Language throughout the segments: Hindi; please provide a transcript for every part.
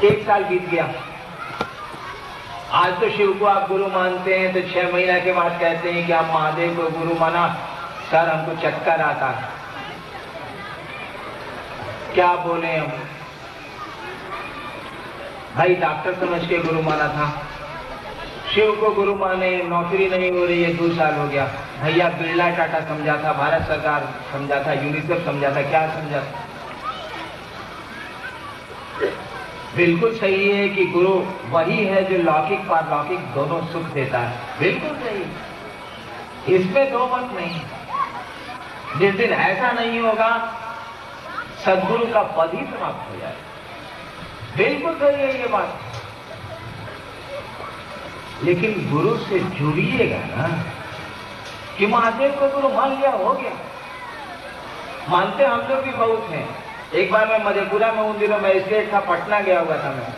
एक साल बीत गया। आज तो शिव को आप गुरु मानते हैं, तो 6 महीने के बाद कहते हैं कि आप महादेव को गुरु माना। सर हमको चक्कर आता है, क्या बोले हम। भाई डॉक्टर समझ के गुरु माना था, शिव को गुरु माने, नौकरी नहीं हो रही है, 2 साल हो गया। भैया बिरला टाटा समझा था, भारत सरकार समझा था, यूनिसेफ समझा था, क्या समझा था। बिल्कुल सही है कि गुरु वही है जो लौकिक पारलौकिक दोनों सुख देता है, बिल्कुल सही, इसमें दो मत नहीं। जिस दिन ऐसा नहीं होगा सदगुरु का पद ही समाप्त हो जाए, बिल्कुल सही है ये बात। लेकिन गुरु से जुड़िएगा ना, कि महादेव को गुरु मान लिया हो गया। मानते हम लोग भी बहुत हैं। एक बार मैं मधेपुरा में उन दिनों मजिस्ट्रेट था, पटना गया हुआ था मैं,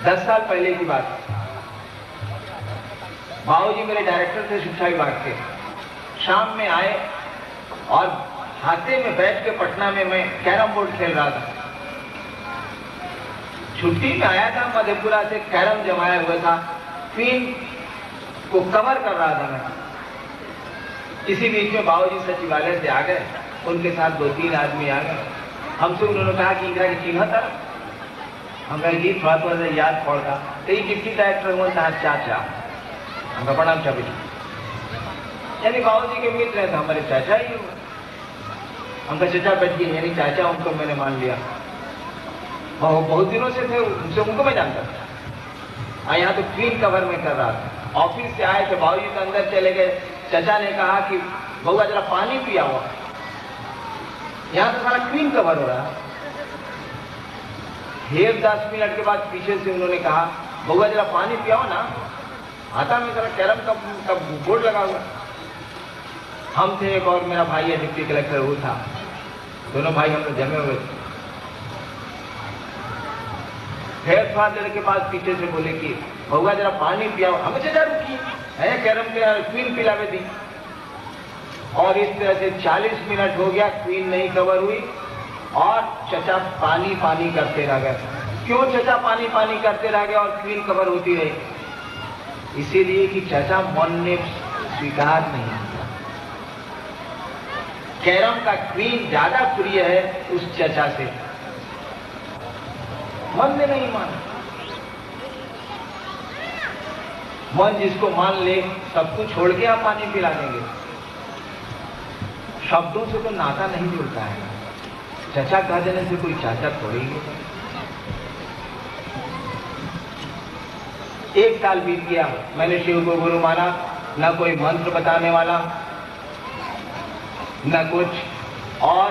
10 साल पहले की बात। बाबूजी मेरे डायरेक्टर थे शिक्षा विभाग के। शाम में आए और हाथे में बैठ के पटना में मैं कैरम बोर्ड खेल रहा था। छुट्टी में आया था मधेपुरा से, कैरम जमाया हुआ था, क्वीन को कवर कर रहा था मैं। इसी बीच में बाबूजी सचिवालय से आ गए, उनके साथ 2-3 आदमी आ गए। हमसे उन्होंने कहा कि इंदिरा की चिन्ह था। हम कहे जी थोड़ा थोड़ा याद पड़ता, तो ये डिप्टी डायरेक्टर हुआ था चाचा, हम प्रणाम चाबी, यानी बाबूजी के मित्र हैं, तो हमारे चाचा ही हुए। हम कहा चाचा बैठ गए, यानी चाचा उनको मैंने मान लिया। बहुत दिनों से थे उनसे, उनको मैं जानता था। यहाँ तो क्वीन कवर में कर रहा था। ऑफिस से आए थे, बाबूजी तो अंदर चले गए। चाचा ने कहा कि बउआ जरा पानी पिया हुआ, यहाँ तो सारा क्वीन कवर हो रहा। फिर 10 मिनट के बाद पीछे से उन्होंने कहा बउआ जरा पानी पियाओ ना, आता में जरा कैरम का बोर्ड लगा हुआ। हम थे, एक और मेरा भाई है डिप्टी कलेक्टर, वो था। दोनों भाई हम लोग जमे हुए थे। फिर थोड़ा देर के बाद पीछे से बोले कि बउआ जरा पानी पियाओ। हम चाचा रुकी है, कैरम के क्वीन पिलावे दी। और इस तरह से 40 मिनट हो गया, क्वीन नहीं कवर हुई और चचा पानी पानी करते रह गए। क्यों चचा पानी पानी करते रह गए और क्वीन कवर होती रही? इसीलिए कि चचा मन ने स्वीकार नहीं किया। कैरम का क्वीन ज्यादा प्रिय है उस चचा से, मन ने नहीं माना। मन जिसको मान ले सब कुछ छोड़ के आप पानी पिला देंगे। शब्दों से तो नाता नहीं जुड़ता है। चचा कह देने से कोई चाचा थोड़ी है। 1 साल बीत गया, मैंने शिव को गुरु माना, न कोई मंत्र बताने वाला न कुछ। और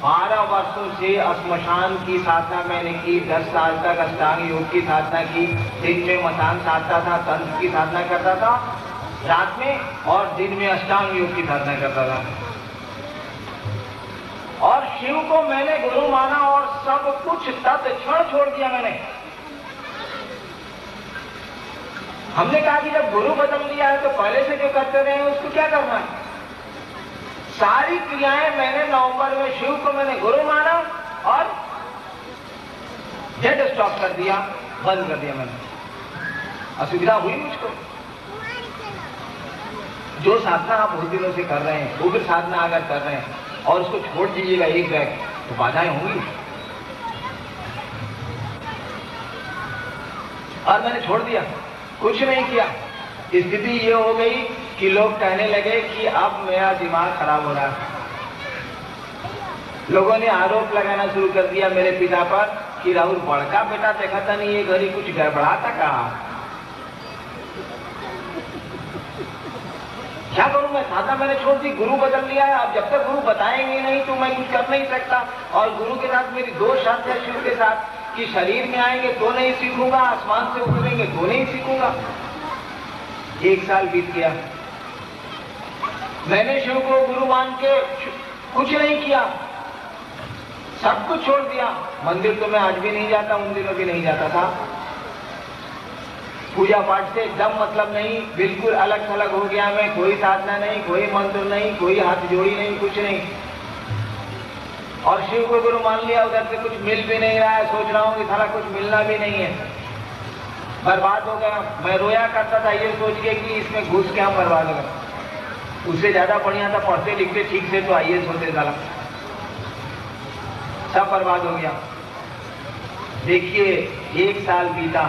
12 वर्षों से श्मशान की साधना मैंने की। 10 साल तक अष्टांग योग की साधना की। दिन में मसान साधता था, तंत्र की साधना करता था रात में, और दिन में अष्टांग योग की साधना करता था। और शिव को मैंने गुरु माना और सब कुछ तत्क्षण छोड़ दिया मैंने। हमने कहा कि जब गुरु बदल दिया है तो पहले से जो करते रहे हैं उसको क्या करना है। सारी क्रियाएं मैंने नवंबर में शिव को मैंने गुरु माना और डेड स्टॉप कर दिया, बंद कर दिया मैंने। असुविधा हुई मुझको। जो साधना आप बहुत दिनों से कर रहे हैं, उग्र साधना अगर कर रहे हैं और उसको छोड़ दीजिएगा एक बैग, तो बाधाएं होंगी। और मैंने छोड़ दिया, कुछ नहीं किया। स्थिति ये हो गई कि लोग कहने लगे कि अब मेरा दिमाग खराब हो रहा है। लोगों ने आरोप लगाना शुरू कर दिया मेरे पिता पर कि राहुल बड़का बेटा देखा था नहीं, ये घड़ी कुछ गड़बड़ा था। कहा क्या करूं मैं? साधना मैंने छोड़ दी, गुरु बदल लिया है। अब जब तक गुरु बताएंगे नहीं तो मैं कुछ कर नहीं सकता। और गुरु के साथ मेरी 2 शर्त है शिव के साथ, कि शरीर में आएंगे तो नहीं सीखूंगा, आसमान से उतरेंगे तो नहीं सीखूंगा। 1 साल बीत गया, मैंने शिव को गुरु मान के कुछ नहीं किया, सब कुछ छोड़ दिया। मंदिर तो मैं आज भी नहीं जाता, उन दिनों भी नहीं जाता था। पूजा पाठ से एकदम मतलब नहीं, बिल्कुल अलग थलग हो गया मैं। कोई साधना नहीं, कोई मंत्र नहीं, कोई हाथ जोड़ी नहीं, कुछ नहीं। और शिव को गुरु मान लिया, उधर से कुछ मिल भी नहीं रहा है, सोच रहा हूं कि साला कुछ मिलना भी नहीं है, बर्बाद हो गया। मैं रोया करता था ये सोच के कि इसमें घुस के हम बर्बाद हो गए। उससे ज्यादा बढ़िया था, पढ़ते लिखते ठीक से तो आईएएस होते, साला सब बर्बाद हो गया। देखिए 1 साल बीता,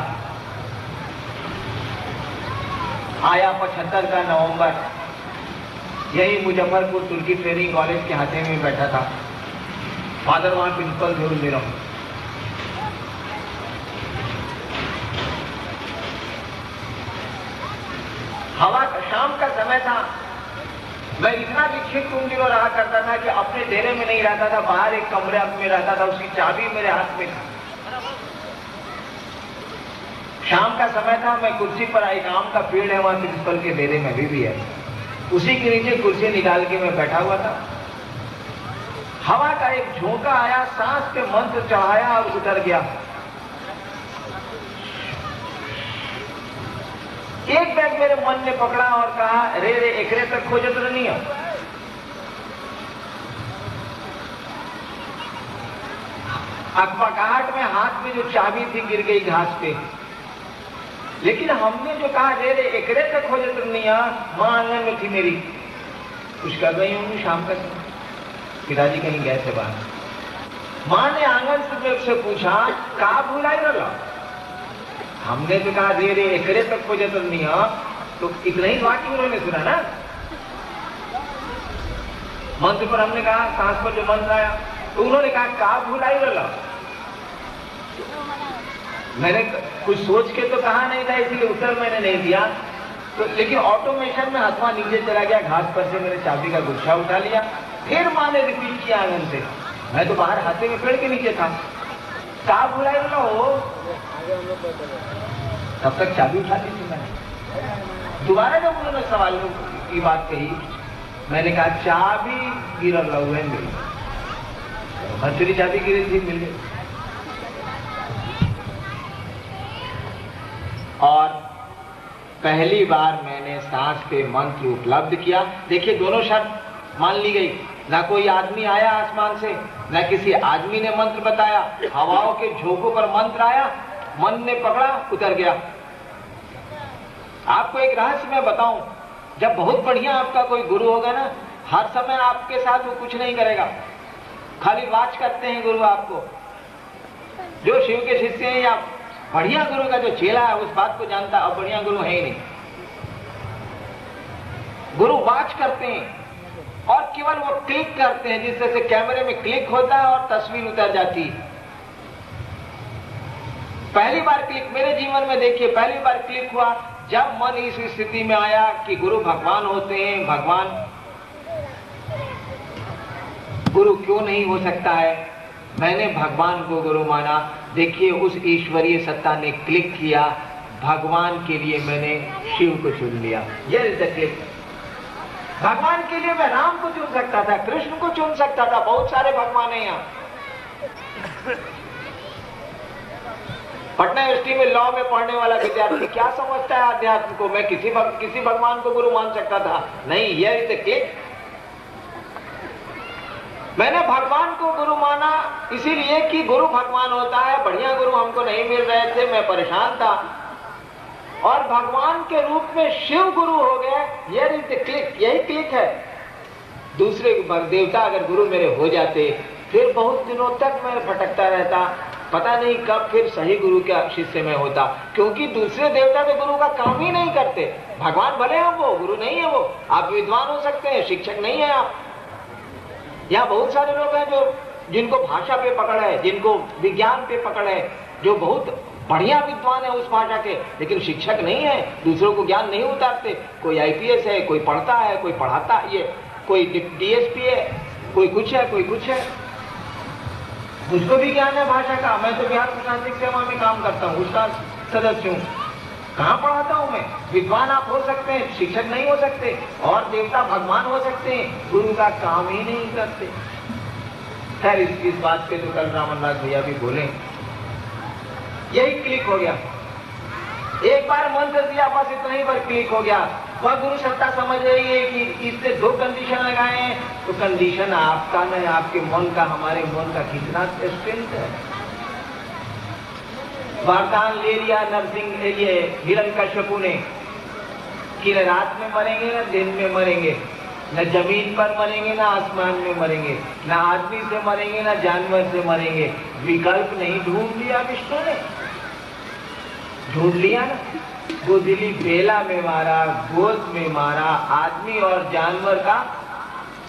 आया 75 का नवंबर, यही मुजफ्फरपुर तुर्की ट्रेनिंग कॉलेज के हाथे में बैठा था। फादर वहां प्रिंसिपल थे मेरा। हवा शाम का समय था। मैं इतना विक्षिप्त उन दिनों रहा करता था कि अपने डेरे में नहीं रहता था, बाहर एक कमरे में रहता था, उसकी चाबी मेरे हाथ में था। शाम का समय था, मैं कुर्सी पर, एक आम का पेड़ है वहां प्रिंसिपल के डेरे में भी है, उसी के नीचे कुर्सी निकाल के मैं बैठा हुआ था। हवा का एक झोंका आया, सांस पे मंत्र चढ़ाया और उतर गया। एक बैग मेरे मन ने पकड़ा और कहा, रे रे एकरे तक खोजत नहीं है। अकबकाहट में हाथ में जो चाबी थी गिर गई घास पे। लेकिन हमने जो कहा रे रे एकरे तक खोजत नहीं है, मां आंगन में थी मेरी, कुछ कर रही होंगी शाम का समय, पिताजी कहीं गए थे बाहर। मां ने आंगन से पूछा, कहा भूलाई रहा? हमने तो कहा रे रे एकरे तक खोजत नहीं है, तो इतना ही वाक्य उन्होंने सुना ना। मंत्र पर हमने कहा, सांस पर जो मंत्र आया, तो उन्होंने कहा भूलाई रहा? मैंने कुछ सोच के तो कहा नहीं था, इसलिए उत्तर मैंने नहीं दिया। तो लेकिन ऑटोमेशन में हाथवा नीचे चला गया, घास पर से मैंने चाबी का गुच्छा उठा लिया। फिर मां ने रिपीट किया आंगन से, मैं तो बाहर हाथे में पेड़ के नीचे था, कहा बुलाए ना हो। तब तक चाबी उठा ली थी मैंने। दोबारा जब उन्होंने सवाल की बात कही, मैंने कहा चाबी गिर रहा हुआ है मेरी, भंसुरी चाबी गिरी थी, मिल गई। और पहली बार मैंने सांस पे मंत्र उपलब्ध किया। देखिए दोनों शर्त मान ली गई, ना कोई आदमी आया आसमान से, ना किसी आदमी ने मंत्र बताया, हवाओं के झोंकों पर मंत्र आया, मन ने पकड़ा, उतर गया। आपको एक रहस्य मैं बताऊं, जब बहुत बढ़िया आपका कोई गुरु होगा ना, हर समय आपके साथ वो कुछ नहीं करेगा, खाली वाच करते हैं गुरु आपको। जो शिव के शिष्य हैं या बढ़िया गुरु का जो चेला है उस बात को जानता, अब बढ़िया गुरु है ही नहीं। गुरु वाच करते हैं और केवल वो क्लिक करते हैं, जिससे से कैमरे में क्लिक होता है और तस्वीर उतर जाती है। पहली बार क्लिक मेरे जीवन में देखिए, पहली बार क्लिक हुआ जब मन इस स्थिति में आया कि गुरु भगवान होते हैं, भगवान गुरु क्यों नहीं हो सकता है। मैंने भगवान को गुरु माना। देखिए उस ईश्वरीय सत्ता ने क्लिक किया, भगवान के लिए मैंने शिव को चुन लिया। ये इज द क्लिक। भगवान के लिए मैं राम को चुन सकता था, कृष्ण को चुन सकता था, बहुत सारे भगवान हैं यहाँ। पटना यूनिवर्सिटी में लॉ में पढ़ने वाला विद्यार्थी क्या समझता है अध्यात्म को? मैं किसी भगवान को गुरु मान सकता था, नहीं। ये इज द क्लिक। मैंने भगवान को गुरु माना इसीलिए कि गुरु भगवान होता है, बढ़िया गुरु हमको नहीं मिल रहे थे, मैं परेशान था, और भगवान के रूप में शिव गुरु हो गए। ये इज द क्लिक, यही क्लिक है। दूसरे देवता अगर गुरु मेरे हो जाते, फिर बहुत दिनों तक मैं भटकता रहता, पता नहीं कब फिर सही गुरु का शिष्य में होता, क्योंकि दूसरे देवता तो गुरु का काम ही नहीं करते। भगवान भले हैं, वो गुरु नहीं है। वो आप विद्वान हो सकते हैं, शिक्षक नहीं है आप। यहाँ बहुत सारे लोग हैं जो जिनको भाषा पे पकड़ है, जिनको विज्ञान पे पकड़ है, जो बहुत बढ़िया विद्वान है उस भाषा के, लेकिन शिक्षक नहीं है, दूसरों को ज्ञान नहीं उतारते। कोई आईपीएस है, कोई पढ़ता है, कोई पढ़ाता है, कोई डीएसपी है, कोई कुछ है, कोई कुछ है। मुझको भी ज्ञान है भाषा का, मैं तो बिहार प्रशासनिक सेवा में काम करता हूँ, उसका सदस्य हूँ। कहाँ पढ़ाता हूँ मैं? विद्वान आप हो सकते हैं, शिक्षक नहीं हो सकते, और देवता भगवान हो सकते हैं, गुरु का काम ही नहीं करते। खैर इस बात पे तो कल रामनाथ भैया भी बोले। यही क्लिक हो गया, एक बार मंत्र दिया, बस इतना ही बार क्लिक हो गया। वह गुरु सत्ता समझ रही है कि इससे दो कंडीशन लगाए हैं, तो कंडीशन आपका न आपके मन का, हमारे मन का कितना स्ट्रेंथ है। वरदान ले लिया नरसिंह, ये हिरण्यकश्यपु ने कि न रात में मरेंगे न दिन में मरेंगे, न जमीन पर मरेंगे न आसमान में मरेंगे, न आदमी से मरेंगे न जानवर से मरेंगे। विकल्प नहीं ढूंढ लिया विष्णु ने, ढूंढ लिया ना। गोदिली बेला में मारा, गोद में मारा, आदमी और जानवर का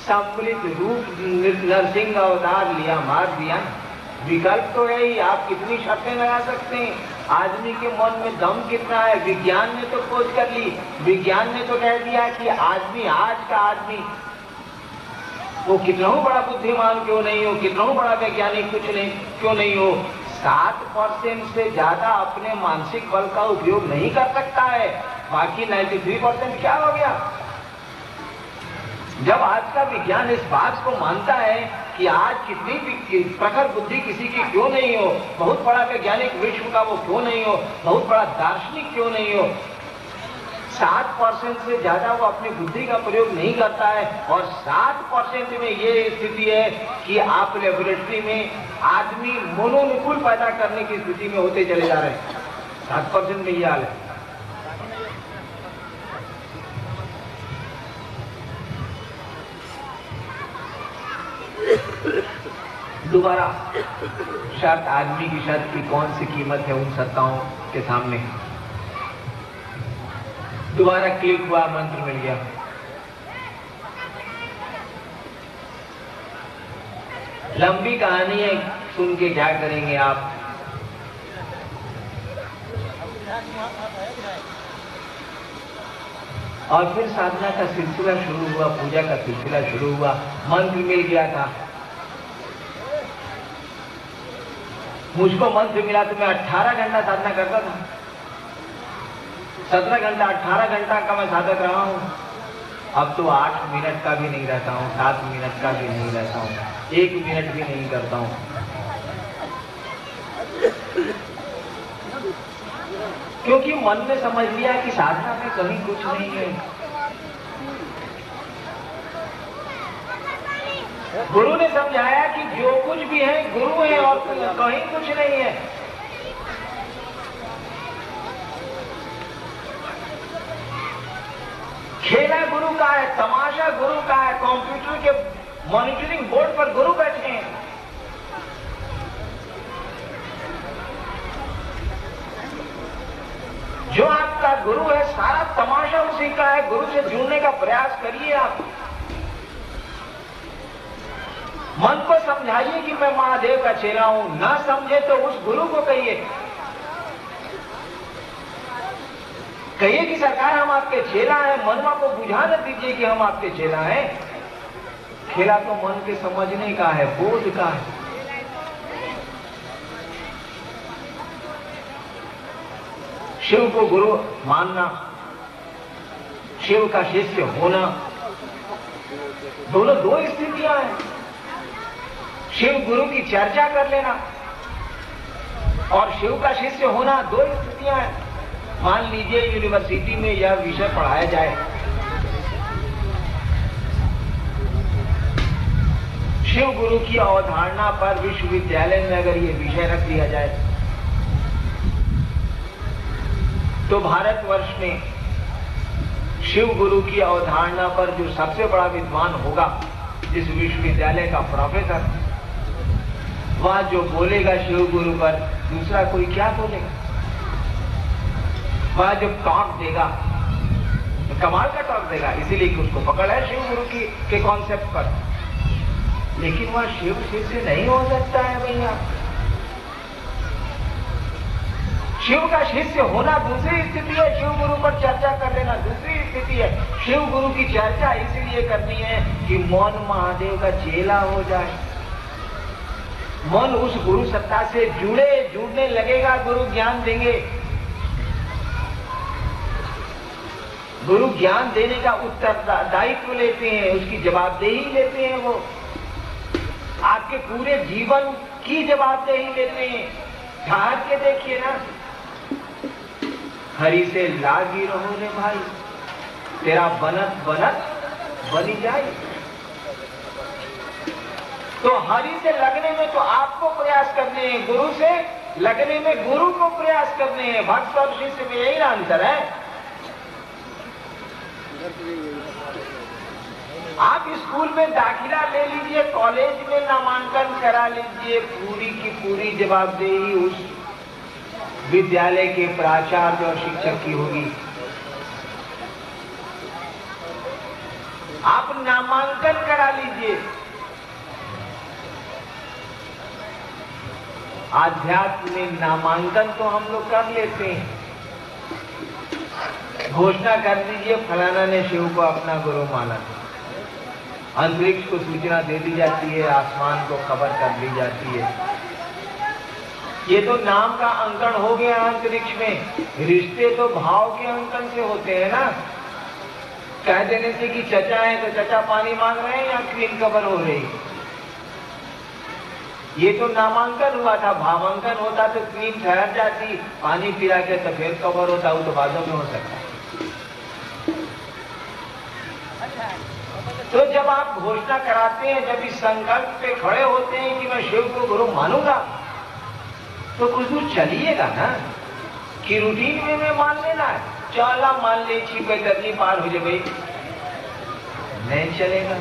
सम्मिलित रूप नरसिंह अवतार लिया, मार दिया। विकल्प तो है ही, आप कितनी शर्तें लगा सकते हैं। आदमी के मन में दम कितना है, विज्ञान ने तो खोज कर ली। विज्ञान ने तो कह दिया कि आदमी, आज का आदमी, वो कितना बड़ा बुद्धिमान क्यों नहीं हो, कितना बड़ा वैज्ञानिक कुछ नहीं क्यों नहीं हो, 7% से ज्यादा अपने मानसिक बल का उपयोग नहीं कर सकता है। बाकी 93% क्या हो गया? जब आज का विज्ञान इस बात को मानता है कि आज कितनी भी प्रखर बुद्धि किसी की क्यों नहीं हो, बहुत बड़ा वैज्ञानिक विश्व का वो क्यों नहीं हो, बहुत बड़ा दार्शनिक क्यों नहीं हो, 7% से ज्यादा वो अपनी बुद्धि का प्रयोग नहीं करता है। और 7% में ये स्थिति है कि आप लेबोरेटरी में आदमी मनोनुकूल पैदा करने की स्थिति में होते चले जा रहे हैं। 7% में ये हाल है। दोबारा शर्त, आदमी की शर्त की कौन सी कीमत है उन सत्ताओं के सामने? दोबारा क्लिक हुआ, मंत्र मिल गया। लंबी कहानी है, सुन के क्या करेंगे आप? और फिर साधना का सिलसिला शुरू हुआ, पूजा का सिलसिला शुरू हुआ। मंत्र मिल गया था, मुझको मंत्र मिला तो मैं 18 घंटा साधना करता था। 17 घंटा 18 घंटा का मैं साधक रहा हूं। अब तो 8 मिनट का भी नहीं रहता हूं, 7 मिनट का भी नहीं रहता हूं, 1 मिनट भी नहीं करता हूं। क्योंकि मन ने समझ लिया कि साधना में कहीं कुछ नहीं है। गुरु ने समझाया कि जो कुछ भी है गुरु है और कहीं कुछ नहीं है। खेला गुरु का है, तमाशा गुरु का है, कंप्यूटर के मॉनिटरिंग बोर्ड पर गुरु बैठे हैं। जो आपका गुरु है, सारा तमाशा उसी का है। गुरु से जुड़ने का प्रयास करिए आप। मन को समझाइए कि मैं महादेव का चेला हूं, ना समझे तो उस गुरु को कहिए कि सरकार हम आपके चेला हैं। मनवा को बुझा न दीजिए कि हम आपके चेला हैं। खेला तो मन के समझने का है, बोध का है। शिव को गुरु मानना, शिव का शिष्य होना, दोनों दो स्थितियां हैं। शिव गुरु की चर्चा कर लेना और शिव का शिष्य होना, दो स्थितियां हैं। मान लीजिए यूनिवर्सिटी में यह विषय पढ़ाया जाए, शिव गुरु की अवधारणा पर विश्वविद्यालय में अगर यह विषय रख दिया जाए तो भारतवर्ष में शिव गुरु की अवधारणा पर जो सबसे बड़ा विद्वान होगा, जिस विश्वविद्यालय का प्रोफेसर, वह जो बोलेगा शिव गुरु पर, दूसरा कोई क्या बोलेगा? वह जो टॉक देगा तो कमाल का टॉक देगा, इसीलिए कि उसको पकड़ है शिव गुरु के कॉन्सेप्ट पर। लेकिन वह शिव शिष्य नहीं हो सकता है भैया। शिव का शिष्य होना दूसरी स्थिति है, शिव गुरु पर चर्चा कर लेना दूसरी स्थिति है। शिव गुरु की चर्चा इसलिए करनी है कि मन महादेव का चेला हो जाए, मन उस गुरु सत्ता से जुड़ने लगेगा। गुरु ज्ञान देंगे, गुरु ज्ञान देने का उत्तरदायित्व लेते हैं, उसकी जवाबदेही लेते हैं। वो आपके पूरे जीवन की जवाबदेही लेते हैं। ठहर के देखिए ना, हरि से लागी रहो रे भाई, तेरा बनत बनत बनी जाए। तो हरि से लगने में तो आपको प्रयास करने हैं, गुरु से लगने में गुरु को प्रयास करने हैं। भक्त और शिष्य में यही अंतर है। आप स्कूल में दाखिला ले लीजिए, कॉलेज में नामांकन करा लीजिए, पूरी की पूरी जवाबदेही उस विद्यालय के प्राचार्य और शिक्षक की होगी। आप नामांकन करा लीजिए। आध्यात्म में नामांकन तो हम लोग कर लेते हैं, घोषणा कर दीजिए फलाना ने शिव को अपना गुरु माना, अंतरिक्ष को सूचना दे दी जाती है, आसमान को खबर कर दी जाती है। ये तो नाम का अंकन हो गया अंतरिक्ष में। रिश्ते तो भाव के अंकन से होते हैं ना। कह देने से कि चचा है तो चचा पानी मांग रहे हैं या क्वीन खबर हो रही। ये तो नामांकन हुआ था, भावांकन होता तो क्वीन ठहर जाती, पानी पिला के तो फिर खबर होता, वो तो बादों में हो सकता। तो जब आप घोषणा कराते हैं, जब इस संकल्प पे खड़े होते हैं कि मैं शिव को गुरु मानूंगा, तो कुछ दूर चलिएगा ना, कि रूटीन में मैं मान लेना है, चला मान ले छी कोई तरनी पार हो जाए भाई, नहीं चलेगा।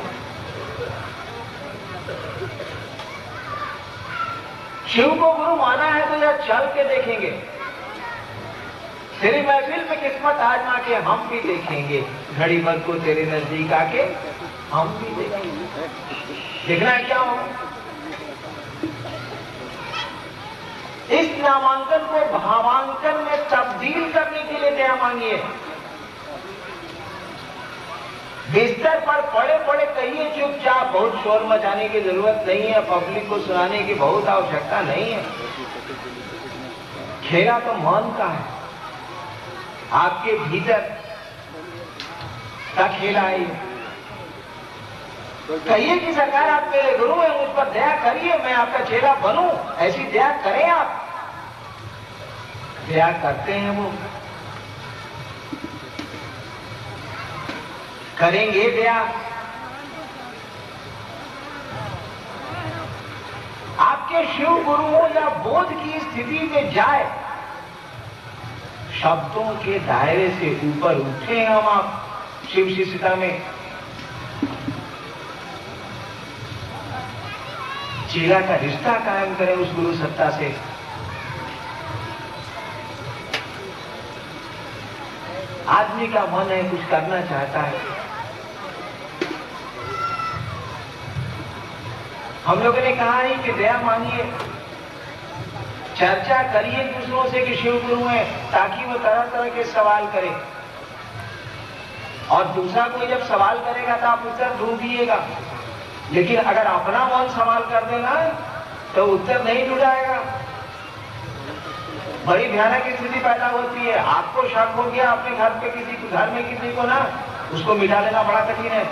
शिव को गुरु माना है तो यह चल के देखेंगे। तेरी महफिल में किस्मत आजमा के हम भी देखेंगे, घड़ी भर को तेरे नजदीक आके हम भी देखेंगे। देखना है क्या होगा। इस नामांकन को भावांकन में तब्दील करने के लिए दया मांगिए। बिस्तर पर पड़े पड़े कहिए चुपचाप, बहुत शोर मचाने की जरूरत नहीं है, पब्लिक को सुनाने की बहुत आवश्यकता नहीं है। खेला तो मन का है, आपके भीतर का खेला है। कहिए कि सरकार आप मेरे गुरु हैं, मुझ पर दया करिए, मैं आपका चेला बनूं, ऐसी दया करें आप। दया करते हैं वो, करेंगे दया। आपके शिव गुरुओं या बोध की स्थिति में जाए, शब्दों के दायरे से ऊपर उठे हम आप शिव शिष्यता में। चेला का रिश्ता कायम करें उस गुरु सत्ता से। आदमी का मन है, कुछ करना चाहता है। हम लोगों ने कहा है कि दया मांगिए, चर्चा करिए दूसरों से कि शिव गुरु है, ताकि वो तरह तरह के सवाल करे। और दूसरा कोई जब सवाल करेगा तो आप उत्तर ढूंढिएगा। लेकिन अगर अपना मन सवाल कर देना तो उत्तर नहीं ढूंढाएगा। बड़ी भयानक स्थिति पैदा होती है। आपको शक हो गया अपने घर पे घर में किसी को ना, उसको मिटा लेना बड़ा कठिन है।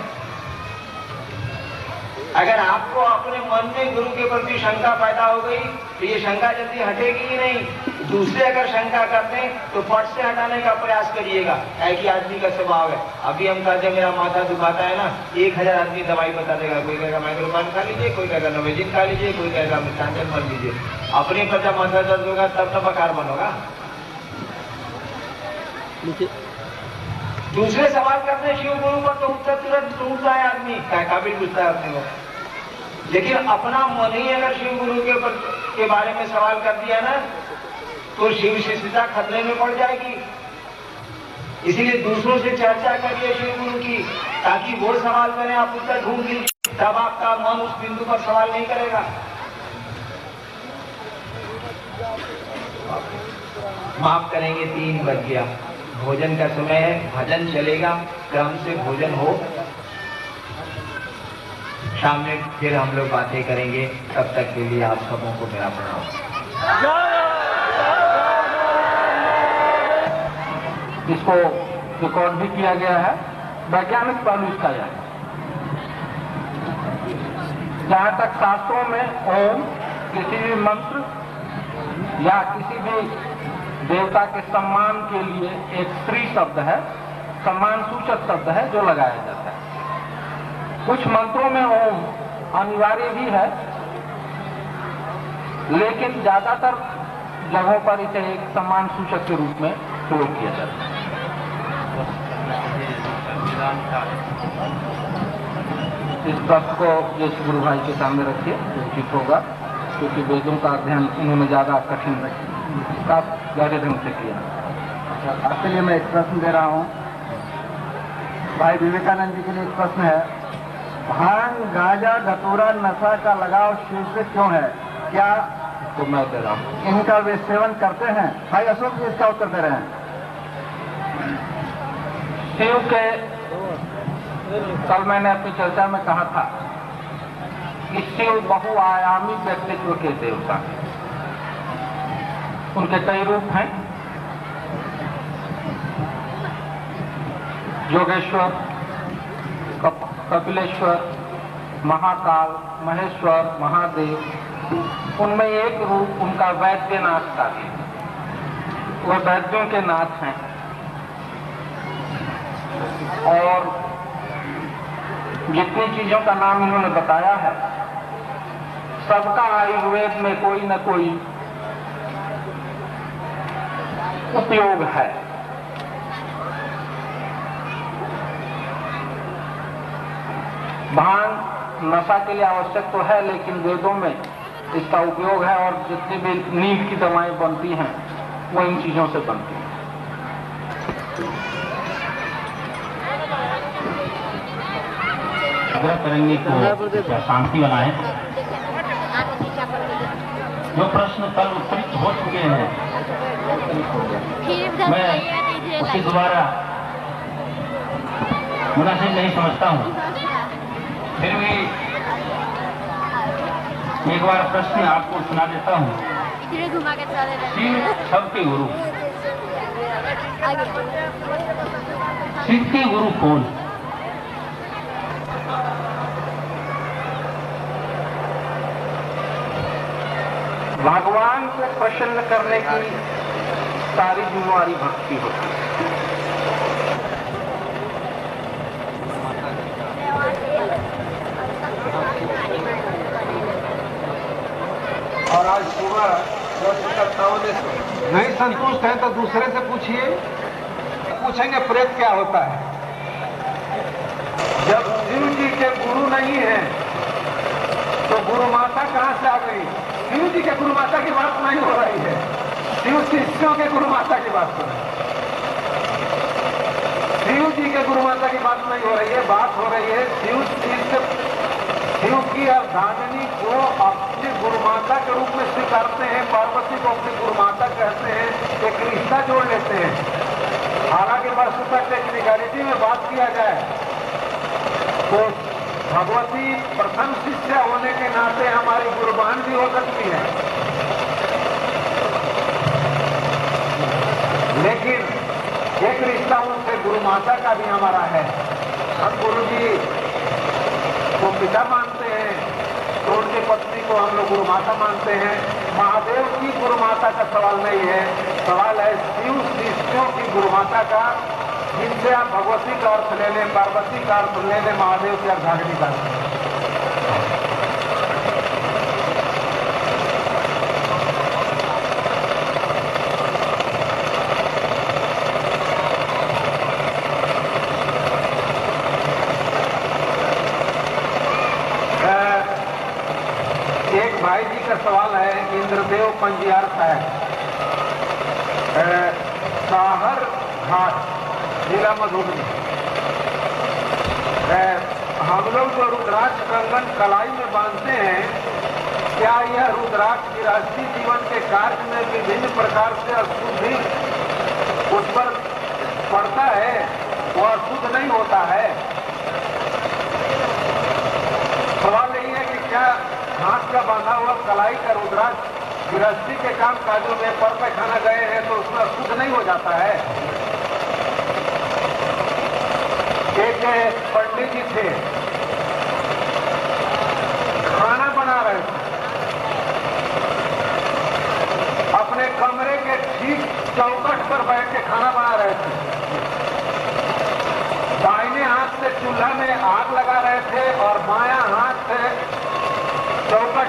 अगर आपको अपने मन में गुरु के प्रति शंका पैदा हो गई तो ये शंका जल्दी हटेगी ही नहीं। दूसरे अगर शंका करते हैं तो फट से हटाने का प्रयास करिएगा, ऐसी आदमी का स्वभाव है। अभी हम कहते मेरा माथा दुखाता है ना, 1000 आदमी दवाई बता देगा। कोई कहेगा माइक्रोपान खा लीजिए, कोई कहेगा नोवेजिन खा लीजिए, कोई कहेगा मिथांजन मर लीजिए। अपने पर जब माथा दर्द होगा तब तो बकार बनोगा। दूसरे सवाल करते हैं शिव गुरु पर तो उत्तर तुरंत ढूंढता है आदमी, काबिल पूछता है अपने को। लेकिन अपना मन ही अगर शिव गुरु के बारे में सवाल कर दिया ना, तो शिव शिष्यता खतरे में पड़ जाएगी। इसीलिए दूसरों से चर्चा करिए शिव गुरु की, ताकि वो सवाल करें, आप उत्तर ढूंढ लीजिए। तब आपका मन उस बिंदु पर सवाल नहीं करेगा। माफ करेंगे, 3 बज गया, भोजन का समय है, भजन चलेगा, क्रम से भोजन हो। शाम में फिर हम लोग बातें करेंगे। तब तक के लिए आप सबों को मेरा प्रणाम। इसको रिकॉर्ड भी किया गया है, वैज्ञानिक पहलू इसका है। जहां तक शास्त्रों में ओम किसी भी मंत्र या किसी भी देवता के सम्मान के लिए एक श्री शब्द है, सम्मान सूचक शब्द है जो लगाया जाता है। कुछ मंत्रों में ओम अनिवार्य भी है, लेकिन ज्यादातर जगहों पर इसे एक सम्मान सूचक के रूप में प्रयोग किया जाता है। इस प्रश्न को जैसे गुरु भाई के सामने रखिए तो उचित होगा, क्योंकि वेदों का अध्ययन उन्होंने ज्यादा कठिन गहरे ढंग से किया। आपके लिए मैं एक प्रश्न दे रहा हूँ। भाई विवेकानंद जी के लिए एक प्रश्न है, भांग, गांजा, धतूरा, नशा का लगाव शिव से क्यों है? क्या तो मैं दे रहा हूँ, इनका वे सेवन करते हैं? भाई अशोक जी इसका उत्तर दे रहे हैं। शिव के, कल मैंने अपनी चर्चा में कहा था कि शिव बहुआयामी व्यक्तित्व के देवता हैं। उनके कई रूप हैं, योगेश्वर, कपिलेश्वर, महाकाल, महेश्वर, महादेव। उनमें एक रूप उनका वैद्यनाथ का भी, वह वैद्यों के नाथ हैं। और जितनी चीजों का नाम इन्होंने बताया है, सबका आयुर्वेद में कोई न कोई उपयोग है। भांग नशा के लिए आवश्यक तो है, लेकिन वेदों में इसका उपयोग है, और जितनी भी नींद की दवाएं बनती हैं वो इन चीजों से बनती हैं। आग्रह करेंगे कि शांति बनाए। जो प्रश्न कल उत्तरित हो चुके हैं, मैं उसे दोबारा मुनासिब नहीं समझता हूँ। फिर भी एक बार प्रश्न आपको सुना देता हूँ। शिव सबके गुरु, शिव के गुरु कौन? भगवान को प्रसन्न करने की सारी जिम्मेवारी भक्ति होती है। और आज सुबह दर्शकर्ताओं ने नहीं संतुष्ट है तो दूसरे से पूछिए, पूछेंगे प्रेत क्या होता है। जब शिव जी के गुरु नहीं है तो गुरु माता कहां से आ गई? शिव जी के गुरु माता की बात नहीं हो रही है, शिव शिष्यों के गुरु माता की बात हो रही है। शिव जी के गुरु माता की बात नहीं हो रही है, बात हो रही है शिव शिष्य, शिव की अर्धांगिनी को अपने गुरु माता के रूप में स्वीकारते हैं, पार्वती को अपनी गुरु माता कहते हैं, एक रिश्ता जोड़ लेते हैं। हालांकि वस्तुतः टेक्निकलिटी में बात किया जाए तो भगवती प्रथम शिष्या होने के नाते हमारी गुरुबान भी हो सकती है, लेकिन एक रिश्ता उनसे गुरु माता का भी हमारा है। हम गुरु जी को पिता मानते हैं तो उनकी पत्नी को हम लोग गुरु माता मानते हैं। महादेव की गुरु माता का सवाल नहीं है, सवाल है शिव शिष्यों की गुरु माता का, जिनसे आप भगवती का अर्थ ले लें, पार्वती का अर्थ ले लें, महादेव की अर्धांगिनी का अर्थ। एक भाई जी का सवाल है, इंद्रदेव पंजियार साहब, साहर घाट, जिला मधुबनी। हम लोग जो रुद्राक्ष कंगन कलाई में बांधते हैं, क्या यह रुद्राक्ष गृहस्थी जीवन के कार्य में विभिन्न प्रकार से अशुद्धि उस पर पड़ता है, वो अशुद्ध नहीं होता है? सवाल यही है कि क्या हाथ का बांधा हुआ कलाई का रुद्राक्ष गृहस्थी के काम काजों में पर पैखाना गए हैं तो उसमें अशुद्ध नहीं हो जाता है? एक पंडित जी थे, खाना बना रहे थे, अपने कमरे के ठीक चौखट पर बैठ के खाना बना रहे थे।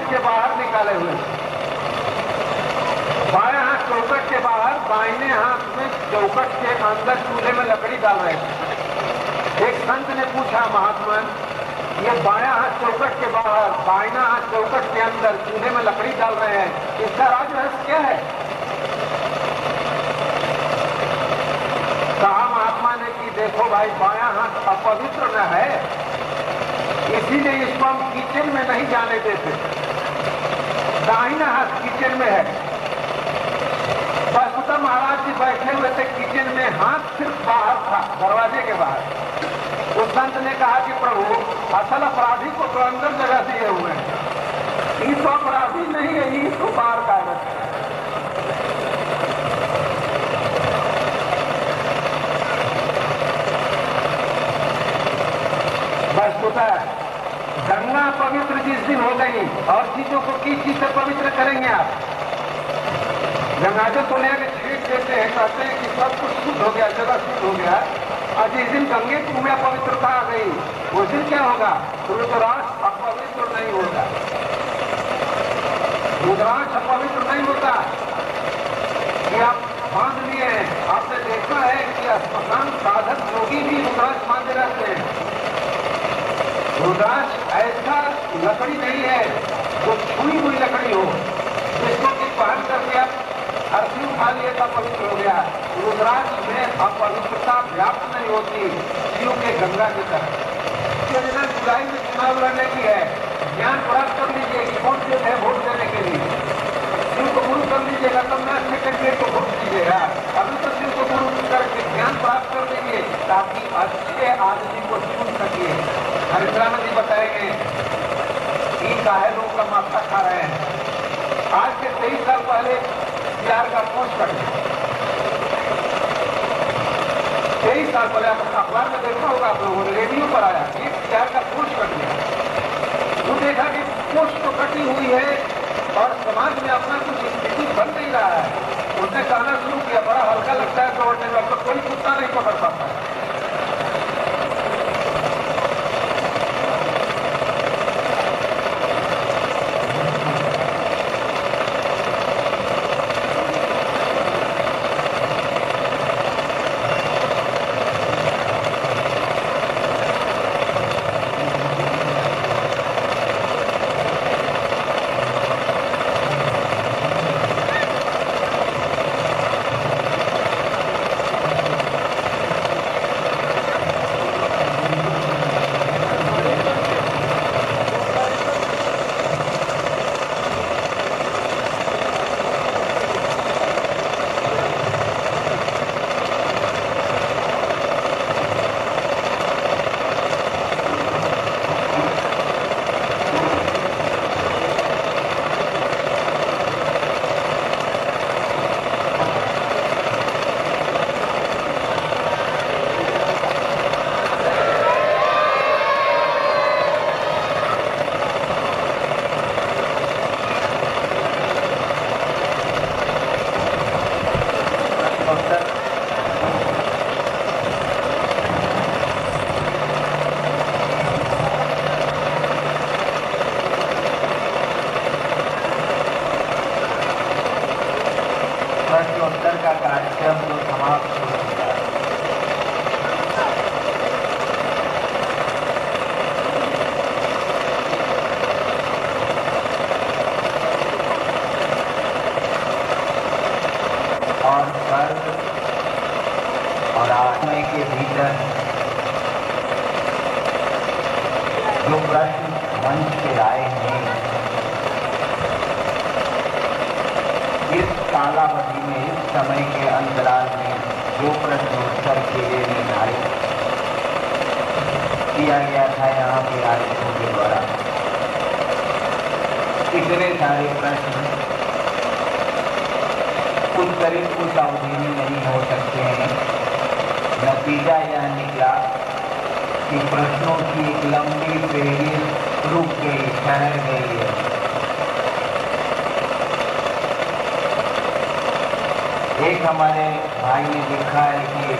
के बाहर निकाले हुए थे। बाएं हाथ चौखट के बाहर, दाहिने हाथ में चौखट के अंदर चूल्हे में लकड़ी डाल रहे थे। एक संत ने पूछा, महात्मा ये बायां हाथ चौखट के बाहर, दाहिना हाथ चौखट के अंदर चूल्हे में लकड़ी डाल रहे हैं, इसका राज रहस्य क्या है? कहा महात्मा ने कि देखो भाई, बायां हाथ अपवित्र न है, इसीलिए इसको हम किचन में नहीं जाने देते। दाहिना हाथ किचन में है। वसुधा महाराज जी बैठे हुए थे किचन में, हाथ सिर्फ बाहर था, दरवाजे के बाहर। उस संत ने कहा कि प्रभु, असल अपराधी को तो अंदर जगह दिए हुए हैं, ये तो अपराधी नहीं है, ये तो बाहर कागज है। वस्तुतः गंगा पवित्र जिस दिन हो गई, और चीजों को किस चीज से पवित्र करेंगे आप? गंगाजल को लेकर छीट देते हैं, कहते हैं कि सब कुछ शुद्ध हो गया, जगह शुद्ध हो गया। और जिस दिन गंगे में पवित्रता आ गई, उस दिन क्या होगा? रुद्राक्ष अपवित्र नहीं होता। रुद्राक्ष अपवित्र नहीं होता कि आप बांध लिए हैं। आपने देखा है कि स्मशान साधक योगी भी रुद्राक्ष बांधे रहते हैं। रुद्राक्ष ऐसा लकड़ी नहीं है जो छुई हुई लकड़ी हो, जिसको कि पहन करके आप अर्थी उठा लिए तो पवित्र हो गया। रुद्राक्ष में अपवित्रता व्याप्त नहीं होती, शिव के गंगा की तरह। जुलाई में चुनाव लड़ने की है, ज्ञान प्राप्त कर लीजिए कि कौन से है वोट देने के लिए। शिव को गुरु कर लीजिएगा तब मैं अच्छे कैंडिडेट को वोट दीजिएगा। अभी तो शिव को गुरु करके ज्ञान प्राप्त कर लीजिए ताकि अच्छे आदमी को चुन सकिए। हरिद्रानंद जी बताएंगे कि काहे लोग का माथा खा रहे हैं। आज से 23 साल पहले बिहार का पोस्ट कट गया। 23 साल पहले आप अखबार में देखा होगा आप लोगों ने, रेडियो पर आया कि बिहार का पोस्ट कट गया। वो देखा कि पोस्ट तो कटी हुई है और समाज में अपना कुछ स्थिति बन नहीं रहा है। उसने कहना शुरू किया, बड़ा हल्का लगता है दौड़ने में, अब तो कोई कुत्ता नहीं पकड़ पाता है। प्रश्नोत्तर का कार्यक्रम तो समाप्त हो चुका है। और स्वर्ग और आत्मा के भीतर जो प्रश्न मंच पे आए हैं, इस कालावधि में, इस समय के अंतराल में जो प्रश्नोत्तर के लिए निर्धारित किया गया था यहाँ के आयोजकों के द्वारा, इतने सारे प्रश्न उत्तरित उस अवधि में नहीं हो सकते हैं। नतीजा यह निकला कि प्रश्नों की एक लंबी फेरी रुक गई, ठहर गई है। एक हमारे भाई ने लिखा है कि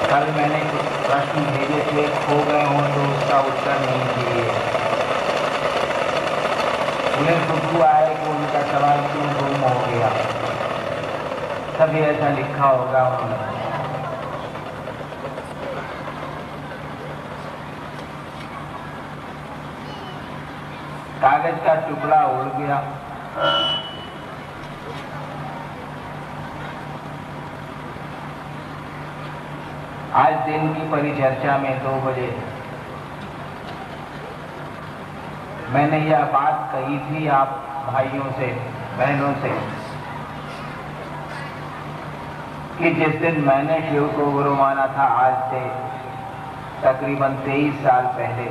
कल मैंने कुछ प्रश्न भेजे थे, खो गए हों तो उसका उत्तर नहीं दिए। तभी ऐसा लिखा होगा उन्होंने। कागज का टुकड़ा उड़ गया। आज दिन की परिचर्चा में 2 बजे मैंने यह बात कही थी आप भाइयों से, बहनों से, कि जिस दिन मैंने शिव को गुरु माना था, आज से तकरीबन 23 साल पहले,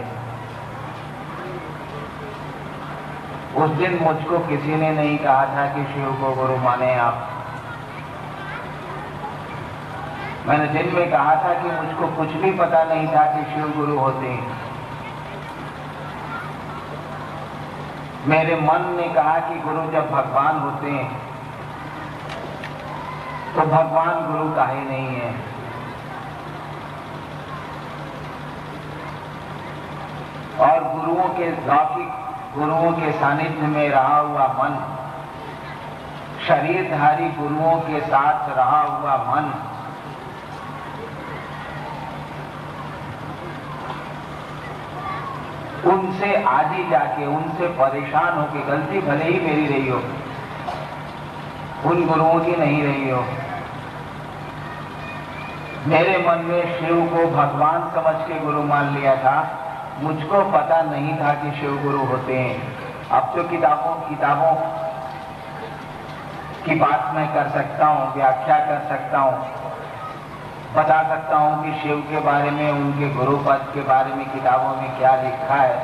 उस दिन मुझको किसी ने नहीं कहा था कि शिव को गुरु माने आप। मैंने दिन में कहा था कि मुझको कुछ भी पता नहीं था कि शिव गुरु होते हैं। मेरे मन ने कहा कि गुरु जब भगवान होते हैं तो भगवान गुरु काहे नहीं है। और गुरुओं के लौकिक गुरुओं के सानिध्य में रहा हुआ मन, शरीरधारी गुरुओं के साथ रहा हुआ मन, उनसे आदि जाके उनसे परेशान होके, गलती भले ही मेरी रही हो, उन गुरुओं की नहीं रही हो, मेरे मन में शिव को भगवान समझ के गुरु मान लिया था। मुझको पता नहीं था कि शिव गुरु होते हैं। अब तो किताबों की बात मैं कर सकता हूँ, व्याख्या कर सकता हूँ, बता सकता हूँ कि शिव के बारे में, उनके गुरु पद के बारे में किताबों में क्या लिखा है,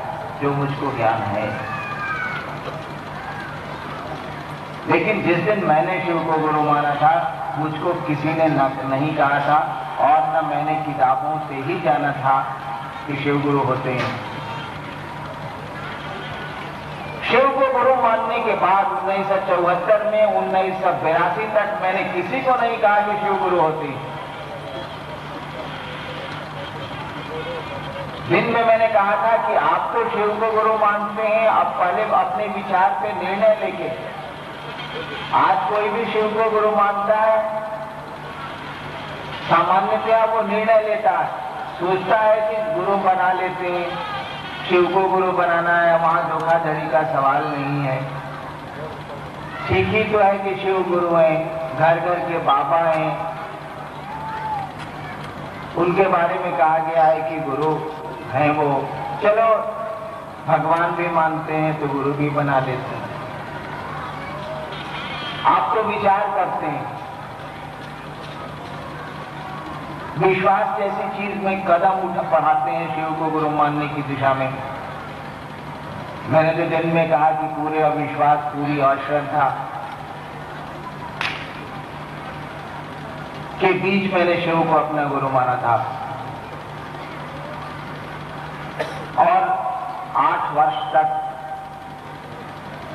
जो मुझको ज्ञान है। लेकिन जिस दिन मैंने शिव को गुरु माना था, मुझको किसी ने नहीं कहा था और न मैंने किताबों से ही जाना था कि शिव गुरु होते हैं। शिव को गुरु मानने के बाद 1974 में 1982 तक मैंने किसी को नहीं कहा कि शिव गुरु होते हैं। दिन में मैंने कहा था कि आप तो शिव को गुरु मानते हैं, अब पहले अपने विचार पे निर्णय लेके, आज कोई भी शिव को गुरु मानता है, सामान्यतया वो निर्णय लेता है, सोचता है कि गुरु बना लेते हैं, शिव को गुरु बनाना है, वहां धोखाधड़ी का सवाल नहीं है। ठीक ही तो है कि शिव गुरु हैं, घर घर के बाबा हैं, उनके बारे में कहा गया है कि गुरु हैं वो। चलो भगवान भी मानते हैं तो गुरु भी बना लेते हैं। आप तो विचार करते हैं। विश्वास जैसी चीज में कदम बढ़ाते हैं शिव को गुरु मानने की दिशा में। मैंने तो दिन में कहा कि पूरे अविश्वास, पूरी अश्रद्धा के बीच मैंने शिव को अपना गुरु माना था। और 8 वर्ष तक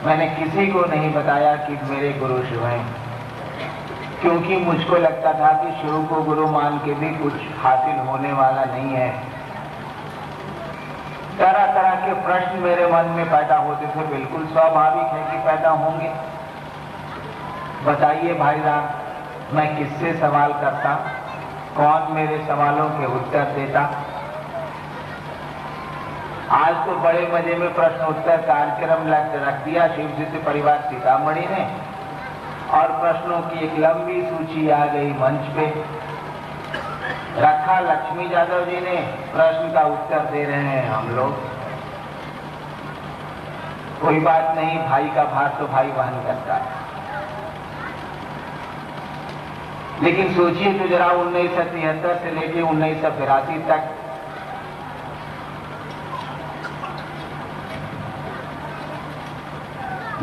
मैंने किसी को नहीं बताया कि मेरे गुरु शिव हैं, क्योंकि मुझको लगता था कि शिव को गुरु मान के भी कुछ हासिल होने वाला नहीं है। तरह तरह के प्रश्न मेरे मन में पैदा होते थे। बिल्कुल स्वाभाविक है कि पैदा होंगे। बताइए भाई राम, मैं किससे सवाल करता, कौन मेरे सवालों के उत्तर देता। आज तो बड़े मजे में प्रश्न उत्तर कार्यक्रम रख दिया शिव सिद्ध परिवार सीतामढ़ी ने, और प्रश्नों की एक लंबी सूची आ गई मंच पे। रखा लक्ष्मी यादव जी ने, प्रश्न का उत्तर दे रहे हैं हम लोग। कोई बात नहीं, भाई का भार तो भाई वहन करता है। लेकिन सोचिए तो जरा 1973 से लेके 1982 तक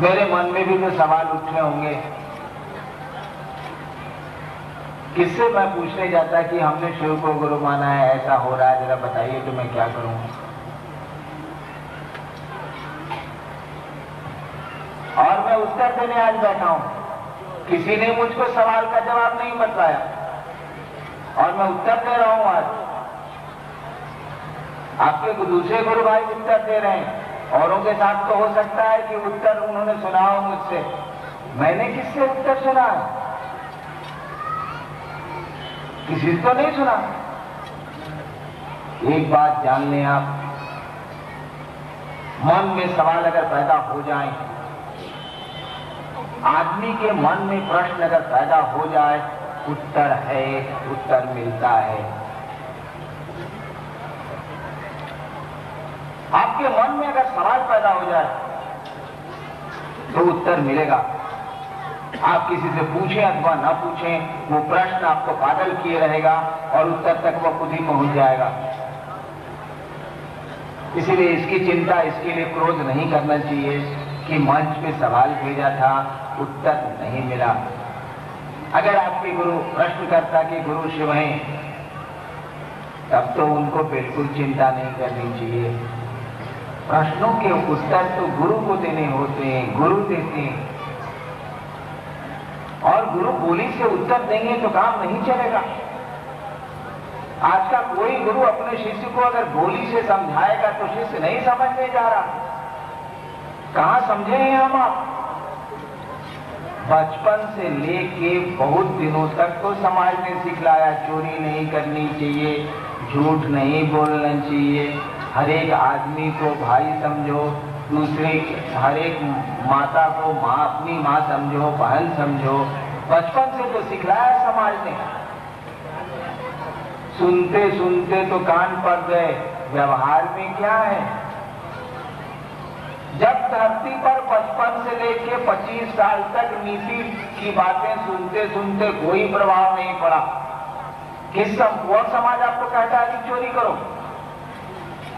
मेरे मन में भी तो सवाल उठे होंगे। किससे मैं पूछने जाता कि हमने शिव को गुरु माना है, ऐसा हो रहा है, जरा बताइए तो मैं क्या करूं। और मैं उत्तर देने आज बैठा हूं। किसी ने मुझको सवाल का जवाब नहीं बताया और मैं उत्तर दे रहा हूं आज। आपके दूसरे गुरु भाई उत्तर दे रहे हैं। औरों के साथ तो हो सकता है कि उत्तर उन्होंने सुना हो मुझसे, मैंने किससे उत्तर सुना है? किसी से तो नहीं सुना। एक बात जान लें आप, मन में सवाल अगर पैदा हो जाए, आदमी के मन में प्रश्न अगर पैदा हो जाए, उत्तर है, उत्तर मिलता है। आपके मन में अगर सवाल पैदा हो जाए तो उत्तर मिलेगा। आप किसी से पूछें अथवा ना पूछें, वो प्रश्न आपको पागल किए रहेगा और उत्तर तक वो खुद ही पहुंच जाएगा। इसीलिए इसकी चिंता, इसके लिए क्रोध नहीं करना चाहिए कि मंच पे सवाल भेजा था, उत्तर नहीं मिला। अगर आपके गुरु प्रश्नकर्ता के गुरु शिव हैं, तब तो उनको बिल्कुल चिंता नहीं करनी चाहिए। प्रश्नों के उत्तर तो गुरु को देने होते हैं, गुरु देते हैं। और गुरु बोली से उत्तर देंगे तो काम नहीं चलेगा। आज का कोई गुरु अपने शिष्य को अगर बोली से समझाएगा तो शिष्य नहीं समझने जा रहा। कहां समझे हैं हम आप? बचपन से लेके बहुत दिनों तक तो समाज ने सिखलाया, चोरी नहीं करनी चाहिए, झूठ नहीं बोलना चाहिए, हर एक आदमी को भाई समझो, दूसरे हर एक माता को माँ, अपनी माँ समझो, बहन समझो। बचपन से तो सिखलाया समाज ने। सुनते सुनते तो कान पड़ गए, व्यवहार में क्या है? जब धरती पर बचपन से लेके 25 साल तक नीति की बातें सुनते सुनते कोई प्रभाव नहीं पड़ा, कौन समाज आपको कहता है कि चोरी करो?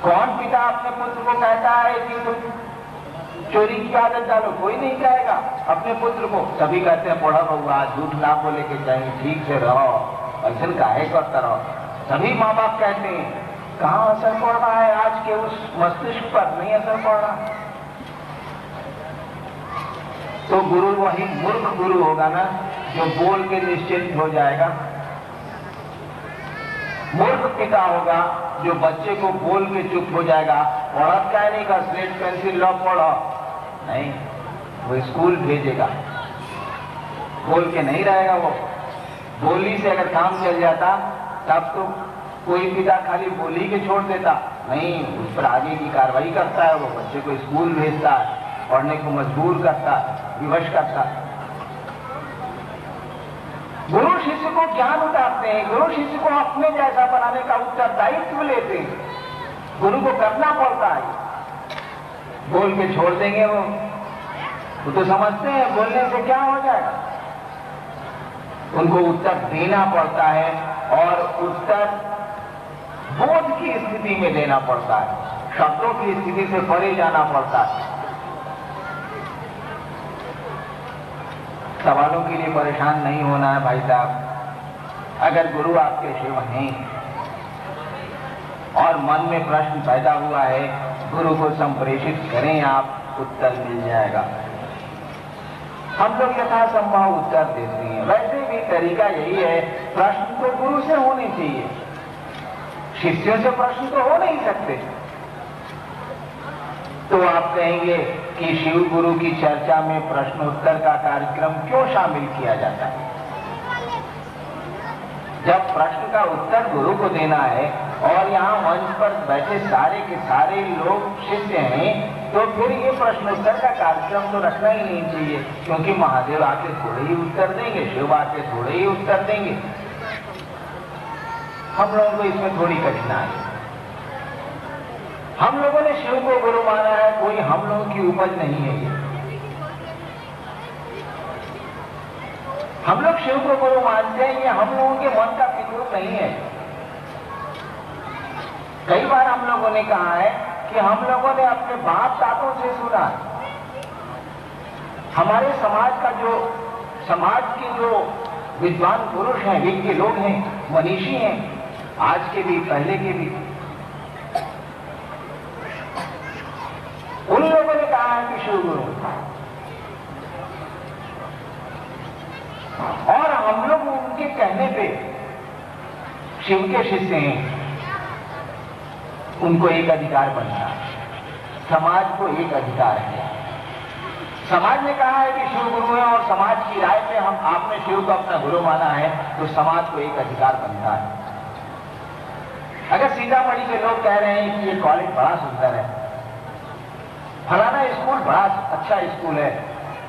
कौन पिता अपने पुत्र को कहता है कि तुम चोरी की आदत डालो? कोई नहीं कहेगा अपने पुत्र को। सभी कहते हैं पढ़ो बउआ, झूठ ना बोले के चाहिए, ठीक से रहो, ऐसा काहे करता रहो। सभी माँ बाप कहते हैं। कहाँ असर पड़ रहा है आज के उस मस्तिष्क पर? नहीं असर पड़ रहा। तो गुरु वही मूर्ख गुरु होगा ना, जो बोल के निश्चिंत हो जाएगा। मूर्ख पिता होगा जो बच्चे को बोल के चुप हो जाएगा। पढ़त क्या नहीं का, स्लेट पेंसिल लो पढ़ो, नहीं, वो स्कूल भेजेगा, बोल के नहीं रहेगा। वो बोली से अगर काम चल जाता तब तो कोई पिता खाली बोली के छोड़ देता, नहीं, उस पर आगे की कार्रवाई करता है। वो बच्चे को स्कूल भेजता है, पढ़ने को मजबूर करता है, विवश करता है। गुरु शिष्य को ज्ञान उतारते हैं, गुरु शिष्य को अपने जैसा बनाने का उत्तरदायित्व लेते हैं। गुरु को करना पड़ता है। बोल के छोड़ देंगे वो तो समझते हैं बोलने से क्या हो जाएगा। उनको उत्तर देना पड़ता है और उत्तर बोध की स्थिति में देना पड़ता है, शब्दों की स्थिति से परे जाना पड़ता है। सवालों के लिए परेशान नहीं होना है भाई साहब। अगर गुरु आपके शिव हैं और मन में प्रश्न पैदा हुआ है, गुरु को संप्रेषित करें आप, उत्तर मिल जाएगा। हम लोग यथासंभव उत्तर देते हैं। वैसे भी तरीका यही है, प्रश्न तो गुरु से होने चाहिए, शिष्यों से प्रश्न तो हो नहीं सकते। तो आप कहेंगे कि शिव गुरु की चर्चा में प्रश्नोत्तर का कार्यक्रम क्यों शामिल किया जाता है? जब प्रश्न का उत्तर गुरु को देना है और यहाँ मंच पर बैठे सारे के सारे लोग शिष्य हैं, तो फिर ये प्रश्नोत्तर का कार्यक्रम तो रखना ही नहीं चाहिए, क्योंकि महादेव आके थोड़े ही उत्तर देंगे, शिव आके थोड़े ही उत्तर देंगे। हम लोगों को इसमें थोड़ी कठिनाई है। हम लोगों ने शिव को गुरु माना है, कोई हम लोगों की उपज नहीं है ये। हम लोग शिव को गुरु मानते हैं, ये हम लोगों के मन का विद्रूप नहीं है। कई बार हम लोगों ने कहा है कि हम लोगों ने अपने बाप दादों से सुना, हमारे समाज के जो विद्वान पुरुष हैं, विज्ञ लोग हैं, मनीषी हैं, आज के भी पहले के भी, उन लोगों ने कहा है कि शिव गुरु, और हम लोग उनके कहने पे शिव के शिष्य हैं। उनको एक अधिकार बनता है, समाज को एक अधिकार है समाज ने कहा है कि शिव गुरु है और समाज की राय पे हम आपने शिव को अपना गुरु माना है तो समाज को एक अधिकार बनता है। अगर सीतामढ़ी के लोग कह रहे हैं कि ये कॉलेज बड़ा सुंदर है, फलाना स्कूल बड़ा अच्छा स्कूल है,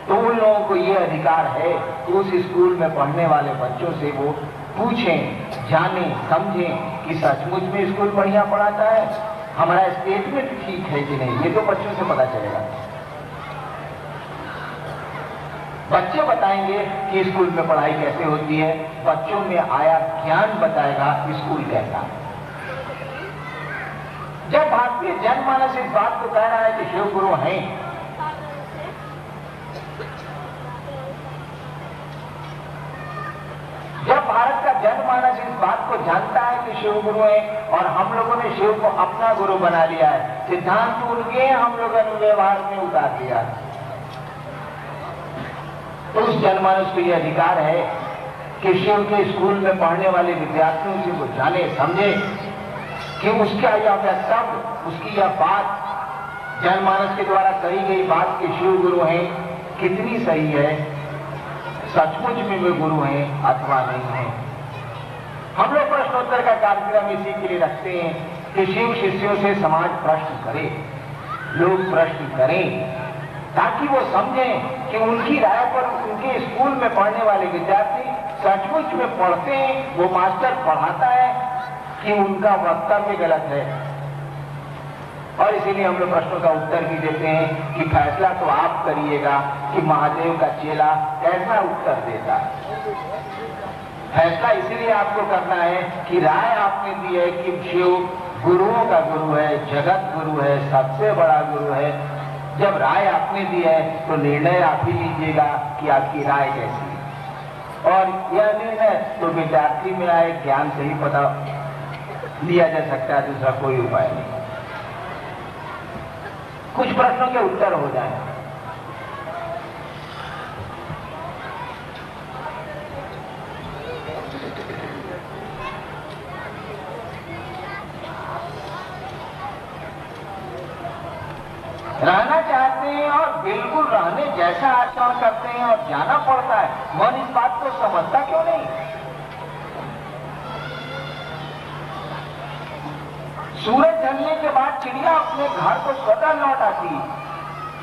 तो उन लोगों को ये अधिकार है कि उस स्कूल में पढ़ने वाले बच्चों से वो पूछें, जानें, समझें कि सचमुच में स्कूल बढ़िया पढ़ाता है, हमारा स्टेटमेंट ठीक है कि नहीं, ये तो बच्चों से पता चलेगा। बच्चे बताएंगे कि स्कूल में पढ़ाई कैसे होती है, बच्चों में आया ज्ञान बताएगा स्कूल कैसा है। जब भारतीय जनमानस इस बात को कह रहा है कि शिव गुरु हैं, जब भारत का जनमानस इस बात को जानता है कि शिव गुरु है और हम लोगों ने शिव को अपना गुरु बना लिया है, सिद्धांत उनके हम लोगों ने व्यवहार में उतार दिया है, तो उस जनमानस को यह अधिकार है कि शिव के स्कूल में पढ़ने वाले विद्यार्थियों से वो जाने, समझे कि उसका यह वक्तव्य, उसकी यह बात, जनमानस के द्वारा कही गई बात कि शिव गुरु हैं, कितनी सही है, सचमुच में वे गुरु हैं अथवा नहीं है। हम लोग प्रश्नोत्तर का कार्यक्रम इसी के लिए रखते हैं कि शिव शिष्यों से समाज प्रश्न करे, लोग प्रश्न करें, ताकि वो समझें कि उनकी राय पर उनके स्कूल में पढ़ने वाले विद्यार्थी सचमुच में पढ़ते हैं, वो मास्टर पढ़ाता है कि उनका वक्तव्य गलत है। और इसीलिए हम लोग प्रश्नों का उत्तर भी देते हैं कि फैसला तो आप करिएगा कि महादेव का चेला कैसा उत्तर देता है। फैसला इसीलिए आपको करना है कि राय आपने दी है कि शिव गुरुओं का गुरु है, जगत गुरु है, सबसे बड़ा गुरु है। जब राय आपने दी है तो निर्णय आप ही लीजिएगा कि आपकी राय कैसी है, और यह निर्णय तो विद्यार्थी में आए ज्ञान से ही पता लिया जा सकता है, दूसरा कोई उपाय नहीं। कुछ प्रश्नों के उत्तर हो जाए। रहना चाहते हैं और बिल्कुल रहने जैसा आचरण करते हैं और जाना पड़ता है, मन इस बात को समझता क्यों नहीं? सूरज ढलने के बाद चिड़िया अपने घर को स्वतः लौट आती है।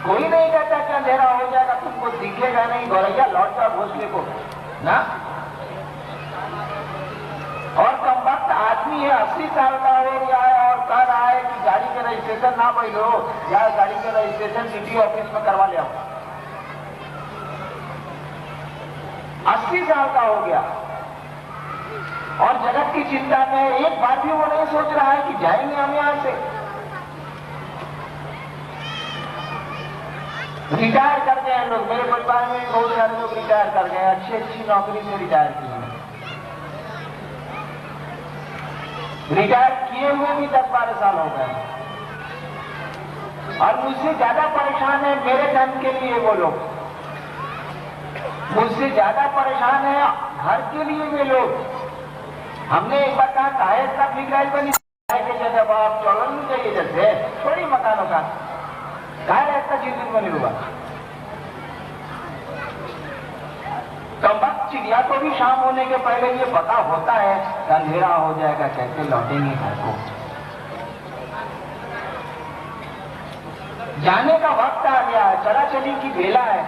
कोई नहीं कहता कि अंधेरा हो जाएगा, तुमको दिखेगा नहीं, गौरैया लौट जाओ घोंसले को ना। और कम वक्त आदमी है, 80 साल का हो गया है और कह रहा है कि गाड़ी के रजिस्ट्रेशन ना बैठो, या गाड़ी के रजिस्ट्रेशन सिटी ऑफिस में करवा ले आओ। 80 साल का हो गया और जगत की चिंता में एक बार भी वो नहीं सोच रहा है कि जाएंगे हम यहां से। रिटायर कर गए हैं लोग, मेरे परिवार में बहुत सारे लोग रिटायर कर गए, अच्छी अच्छी नौकरी से रिटायर किए हैं। रिटायर किए हुए भी 10-12 साल हो गए, और मुझसे ज्यादा परेशान है मेरे धन के लिए वो लोग, मुझसे ज्यादा परेशान है घर के लिए वे लोग। हमने एक बार कहा काहे का फिक्र बनी के जगह आप चलन नहीं चाहिए, जैसे थोड़ी मकानों का काहे ऐसा जीवन बने हुआ। कम वक्त चिड़िया को भी शाम होने के पहले ये पता होता है कि अंधेरा हो जाएगा, कैसे लौटेंगे घर को। जाने का वक्त आ गया है, चला चली की बेला है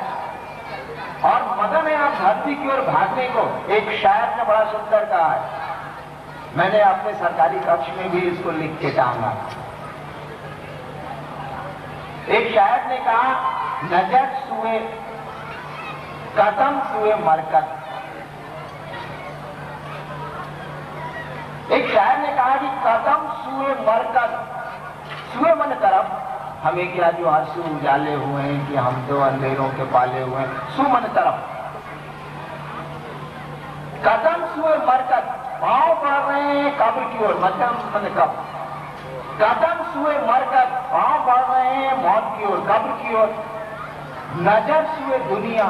और मगन है आप धरती की ओर भागने को। एक शायर ने बड़ा सुंदर कहा है, मैंने अपने सरकारी कक्ष में भी इसको लिख के टांगा। एक शायर ने कहा, नजर सुए कदम सुए मरकत। एक शायर ने कहा कि कदम सुए मरकत, सुए मन तरफ, हमें क्या जो आंसू उजाले हुए हैं कि हम तो अंधेरों के पाले हुए हैं, सुमन तरफ। कदम सुए मरकत, पांव बढ़ रहे हैं कब्र की ओर, मतलब कब कदम सुए मरकत, पांव बढ़ रहे हैं मौत की ओर, कब्र की ओर। नजर सुए दुनिया,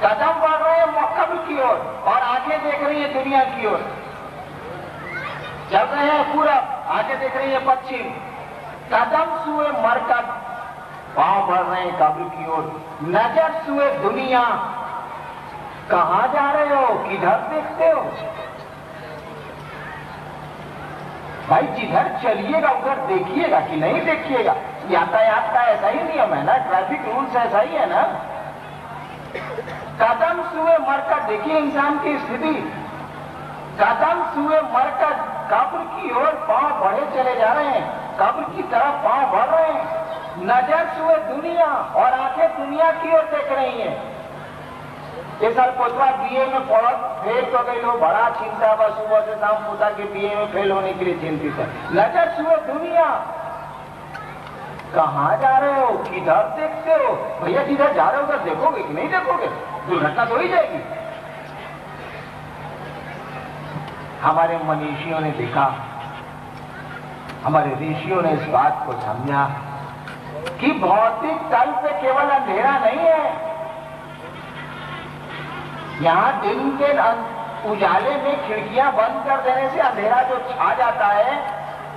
कदम बढ़ रहे हैं कब्र की ओर और आंखें देख रही है दुनिया की ओर। चल रहे हैं पूरब, आंखें देख रही है पश्चिम। कदम सुए मरकत, पांव बढ़ रहे हैं कब्र की ओर। नजर सुए दुनिया, कहां जा रहे हो, किधर देखते हो? भाई जिधर चलिएगा उधर देखिएगा कि नहीं देखिएगा? यातायात का ऐसा ही नियम है ना, ट्रैफिक रूल्स ऐसा ही है ना। कदम सुए मरकर देखिए इंसान की स्थिति, कदम सुए मरकर कब्र की ओर पांव बढ़े चले जा रहे हैं, कब्र की तरफ पांव बढ़ रहे हैं। नजर सुए दुनिया और आंखें दुनिया की ओर देख रही हैं। ये साल पोतवा बीए में पढ़ फेल तो गई हो, बड़ा चिंता बस सुबह से शाम पोता के बीए में फेल होने के लिए चिंतित है। नजर सुए दुनिया, कहां जा रहे हो, किधर देखते हो? भैया जिधर जा रहे हो उधर देखोगे कि नहीं देखोगे? दुर्घटना तो ही जाएगी। हमारे मनीषियों ने देखा, हमारे ऋषियों ने इस बात को समझा कि भौतिक तल पे केवल अंधेरा नहीं है। यहां दिन के उजाले में खिड़कियां बंद कर देने से अंधेरा जो छा जाता है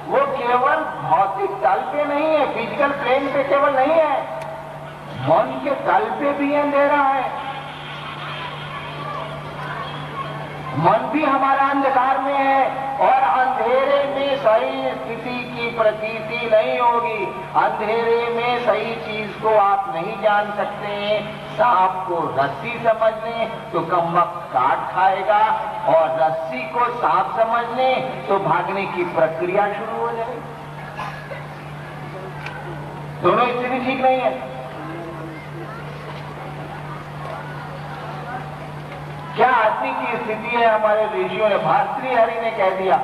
वो केवल भौतिक तल पे नहीं है, फिजिकल प्लेन पे केवल नहीं है, मन के तल पे भी अंधेरा है। मन भी हमारा अंधकार में है और अंधेरे में सही स्थिति की प्रतीति नहीं होगी। अंधेरे में सही चीज को आप नहीं जान सकते हैं। सांप को रस्सी समझ लें तो कमबख्त काट खाएगा और रस्सी को सांप समझ लें तो भागने की प्रक्रिया शुरू हो जाएगी। दोनों स्थिति ठीक नहीं है। क्या आदमी की स्थिति है? हमारे ऋषियों ने, भर्तृहरि ने कह दिया,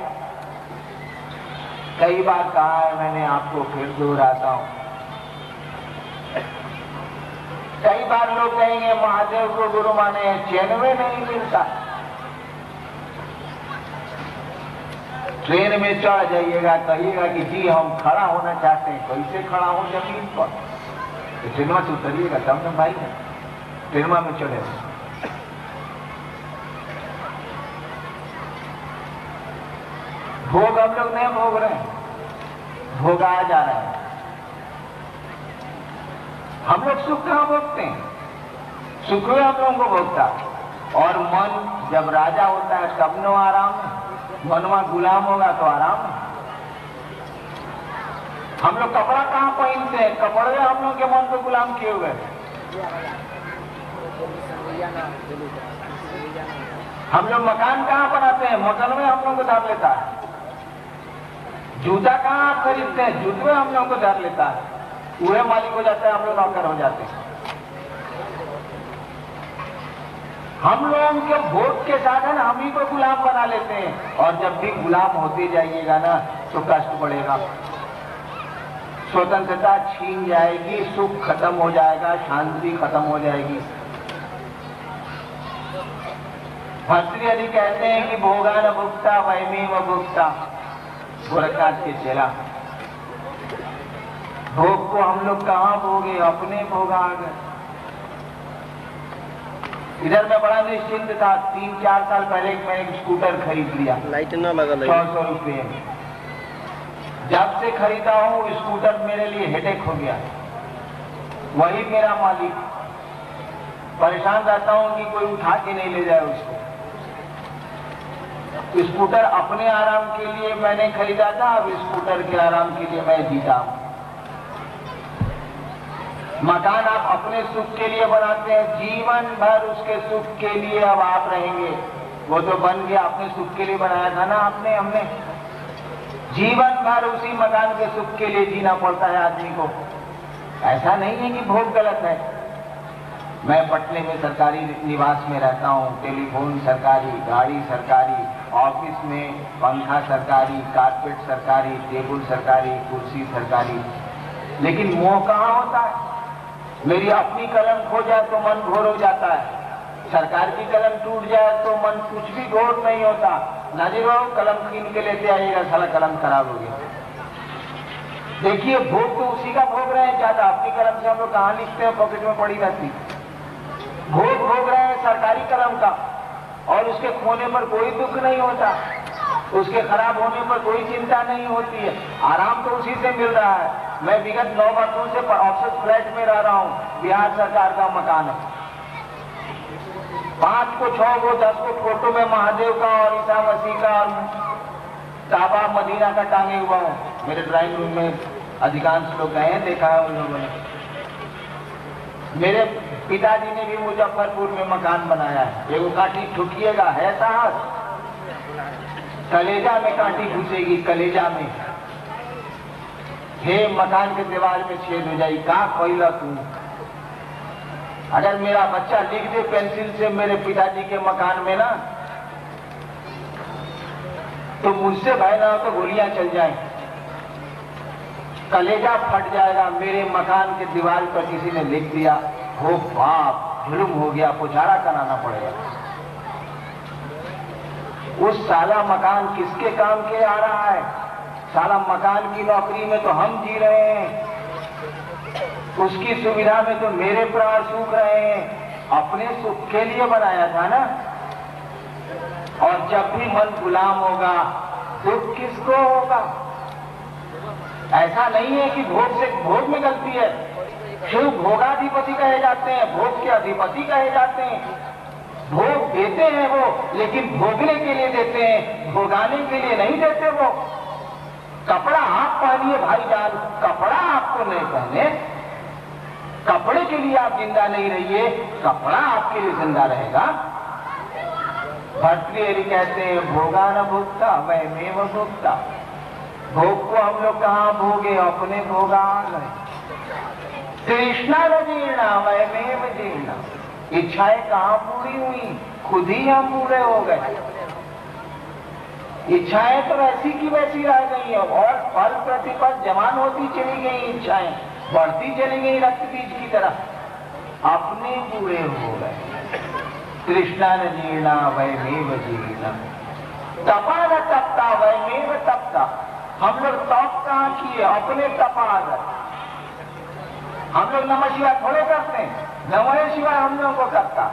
कई बार कहा है मैंने, आपको फिर दोहराता हूं। कई बार लोग कहेंगे महादेव को गुरु माने, चैन में नहीं मिलता। ट्रेन में चढ़ जाइएगा, कहिएगा कि जी हम खड़ा होना चाहते हैं, कैसे खड़ा हो जमीन पर? तो ट्रेन में से उतरिएगा तब न भाई, ट्रेन में चढ़े। भोग हम लोग नहीं भोग रहे हैं, भोगाया जा रहा है। हम लोग सुख कहां भोगते हैं? सुख में हम लोगों को भोगता। और मन जब राजा होता है तब नो आराम है, मनवा गुलाम होगा तो आराम है। हम लोग कपड़ा कहां पहनते हैं? कपड़े हम लोग के मन को गुलाम किए हुए। हम लोग मकान कहां बनाते हैं? मकान में हम लोग को धर लेता है। जूता कहां खरीदते हैं? जूते में हम लोग को धर लेता है। वह मालिक हो जाता है, हम लोग नौकर हो जाते हैं। हम लोगों के भोग के साधन हम ही को गुलाम बना लेते हैं। और जब भी गुलाम होते जाइएगा ना तो कष्ट बढ़ेगा, स्वतंत्रता छीन जाएगी, सुख खत्म हो जाएगा, शांति खत्म हो जाएगी। भर्तृहरि कहते हैं कि भोगा न भुगता वैमी व भुगता, गोरखनाथ के चेला। भोग को हम लोग कहां भोगे? अपने भोगा आ गए। इधर में बड़ा निश्चिंत था। 3-4 साल पहले मैं एक स्कूटर खरीद लिया, लाइट ना लगा 100 रुपये में। जब से खरीदा हूं स्कूटर मेरे लिए हेडेक हो गया। वही मेरा मालिक, परेशान रहता हूं कि कोई उठा के नहीं ले जाए उसको। स्कूटर अपने आराम के लिए मैंने खरीदा था, अब स्कूटर के आराम के लिए मैं जीता हूं। मकान आप अपने सुख के लिए बनाते हैं, जीवन भर उसके सुख के लिए अब आप रहेंगे। वो तो बन गया, अपने सुख के लिए बनाया था ना आपने, हमने। जीवन भर उसी मकान के सुख के लिए जीना पड़ता है आदमी को। ऐसा नहीं है कि भोग गलत है। मैं पटने में सरकारी निवास में रहता हूँ, टेलीफोन सरकारी, गाड़ी सरकारी, ऑफिस में पंखा सरकारी, कारपेट सरकारी, टेबल सरकारी, कुर्सी सरकारी। लेकिन मोह कहाँ होता है? मेरी अपनी कलम खो जाए तो मन घोर हो जाता है, सरकार की कलम टूट जाए तो मन कुछ भी घोर नहीं होता। नाजिर बाबू कलम खींच के लेते आइएगा, साला कलम खराब हो गया। देखिए भोग तो उसी का भोग रहे हैं ज्यादा। अपनी कलम से हम लोग कहाँ लिखते हैं, पॉकेट में पड़ी रहती। भोग रहे हैं सरकारी कलम का, और उसके खोने पर कोई दुख नहीं होता, उसके खराब होने पर कोई चिंता नहीं होती है। आराम तो उसी से मिल रहा है। मैं विगत 9 वर्षों से ऑफिस फ्लैट में रह रहा हूँ, बिहार सरकार का मकान है। 5 को 6 को 10 को फोटो में महादेव का और ईसा मसीह का और काबा मदीना का टांगे हुआ हूँ। मेरे ड्राइंग रूम में अधिकांश लोग गए हैं, देखा है उन लोगों ने। मेरे पिताजी ने भी मुजफ्फरपुर में मकान बनाया है। एगो कांटी ठुकिएगा है साहस, कलेजा में कांटी घुसेगी, कलेजा में। हे मकान के दीवार में छेद हो जाएगी, का कोयला तू। अगर मेरा बच्चा लिख दे पेंसिल से मेरे पिताजी के मकान में ना, तो मुझसे भय ना हो तो गोलियां चल जाए, कलेजा फट जाएगा। मेरे मकान के दीवार पर किसी ने लिख दिया, हो बाप जुल्म हो गया, पुजारा कराना पड़ेगा। उस साला मकान किसके काम के आ रहा है? साला मकान की नौकरी में तो हम जी रहे हैं, उसकी सुविधा में तो मेरे प्राण सूख रहे हैं। अपने सुख के लिए बनाया था ना। और जब भी मन गुलाम होगा दुख किसको होगा? ऐसा नहीं है कि भोग से भोग में गलती है। शिव भोगाधिपति कहे जाते हैं, भोग के अधिपति कहे जाते हैं। भोग देते हैं वो, लेकिन भोगने के लिए देते हैं, भोगाने के लिए नहीं देते वो। कपड़ा आप पहनिए भाईजान, कपड़ा आपको नहीं पहने, कपड़े के लिए आप जिंदा नहीं रहिए, कपड़ा आपके लिए जिंदा रहेगा। भर्तृहरि कहते हैं भोगा न भोगता वैमेव भोगता। भोग को हम लोग कहाँ भोगे, अपने भोगा गए। तृष्णा न जीर्णा वैमेव जीर्णा। इच्छाएं कहाँ पूरी हुई, खुद ही हम पूरे हो गए। इच्छाएं तो वैसी की वैसी रह गई है और फल प्रतिफल जवान होती चली गई, इच्छाएं बढ़ती चली गई रक्त बीज की तरह, अपने पूरे हो गए। तृष्णा न जीर्णा वैमेव जीर्णा। तपा न तपता वैमेव तपता। हम लोग तप कहाँ किए, अपने तपा गए। हम लोग नमः शिवाय थोड़े करते हैं, नमः शिवाय हम लोगों को करता।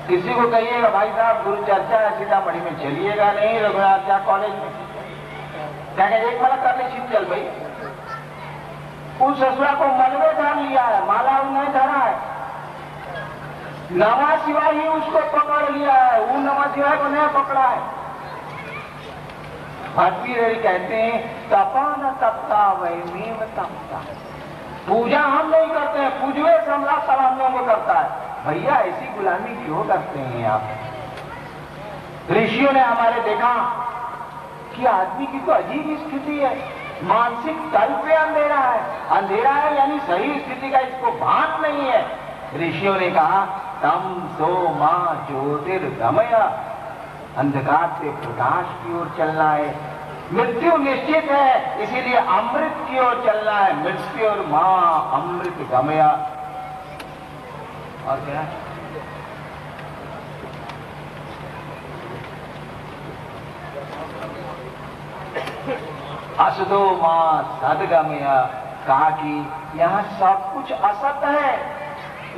किसी को कहिएगा भाई साहब गुरु चर्चा है सीतामढ़ी में, चलिएगा नहीं रघुनाथ कॉलेज में, क्या एक वाला कर ले छिप चल भाई। उस ससुरा को मलबे धर लिया है, माला नहीं धरा है, नमः शिवाय ही उसको पकड़ लिया है, वो नमः शिवाय को नहीं पकड़ा है। भर्तृहरि कहते हैं तपा न तपता वैमेव तपता। पूजा हम नहीं करते हैं, पूजवे सम्राट सब हम लोगों को करता है। भैया ऐसी गुलामी क्यों करते हैं आप? ऋषियों ने हमारे देखा कि आदमी की तो अजीब स्थिति है, मानसिक तल पे अंधेरा है। अंधेरा है यानी सही स्थिति का इसको भान नहीं है। ऋषियों ने कहा तम सो मां ज्योतिर्गमय, अंधकार से प्रकाश की ओर चलना है। मृत्यु निश्चित है, इसीलिए अमृत की ओर चलना है। मृत्यु और मां अमृत गमया। और क्या असदो मां सदगमया। कहा कि यहाँ सब कुछ असत है,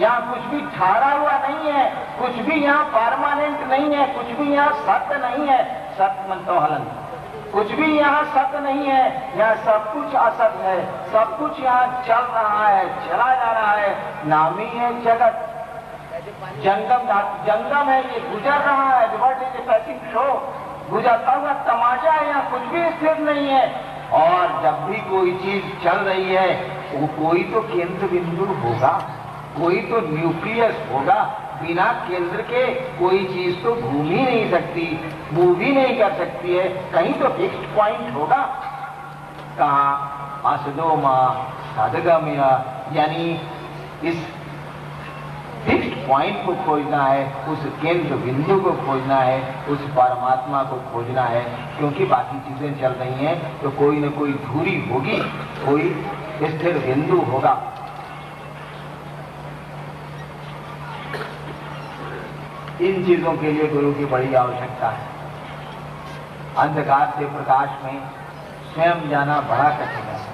यहाँ कुछ भी ठहरा हुआ नहीं है, कुछ भी यहाँ परमानेंट नहीं है, कुछ भी यहाँ सत्य नहीं है। सत्य मनतो हलन, कुछ भी यहाँ सत्य नहीं है, यहाँ सब कुछ असत है। सब कुछ यहाँ चल रहा है, चला जा रहा है, नाम ही है जगत। जंगम है, ये गुजर रहा है। The world is a passing show, गुजरता हुआ तमाशा है, यहाँ कुछ भी स्थिर नहीं है। और जब भी कोई चीज चल रही है वो कोई तो केंद्र बिंदु होगा, कोई तो न्यूक्लियस होगा। बिना केंद्र के कोई चीज तो घूम ही नहीं सकती, मूव ही नहीं कर सकती है, कहीं तो फिक्स्ड पॉइंट होगा। कहा असदो मां सदगमया, यानी इस फिक्स्ड पॉइंट को खोजना है, उस केंद्र बिंदु को खोजना है, उस परमात्मा को खोजना है। क्योंकि बाकी चीजें चल रही हैं तो कोई न कोई धुरी होगी, कोई स्थिर बिंदु होगा। इन चीजों के लिए गुरु की बड़ी आवश्यकता है। अंधकार से प्रकाश में स्वयं जाना बड़ा कठिन है।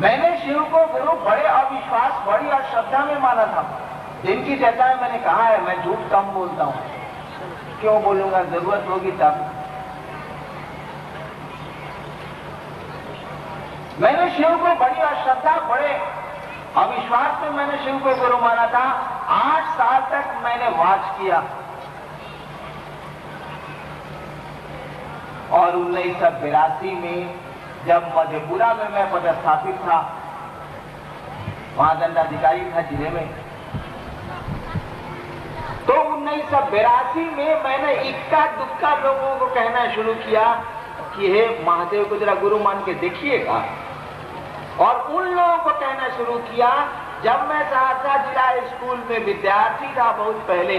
मैंने शिव को गुरु बड़े अविश्वास, बड़ी अश्रद्धा में माना था। इनकी चर्चा में मैंने कहा है मैं झूठ कम बोलता हूँ। क्यों बोलूंगा, जरूरत होगी तब। मैंने शिव को बड़ी अश्रद्धा, बड़े अविश्वास में मैंने शिव को गुरु माना था। 8 साल तक मैंने वाच किया और 1982 में जब मधेपुरा में मैं पदस्थापित था, वहां दंडाधिकारी था जिले में, तो 1982 में मैंने इक्का दुक्का लोगों को कहना शुरू किया कि हे महादेव को जरा गुरु मान के देखिएगा। और उन लोगों को कहना शुरू किया, जब मैं सहरसा जिला स्कूल में विद्यार्थी था बहुत पहले,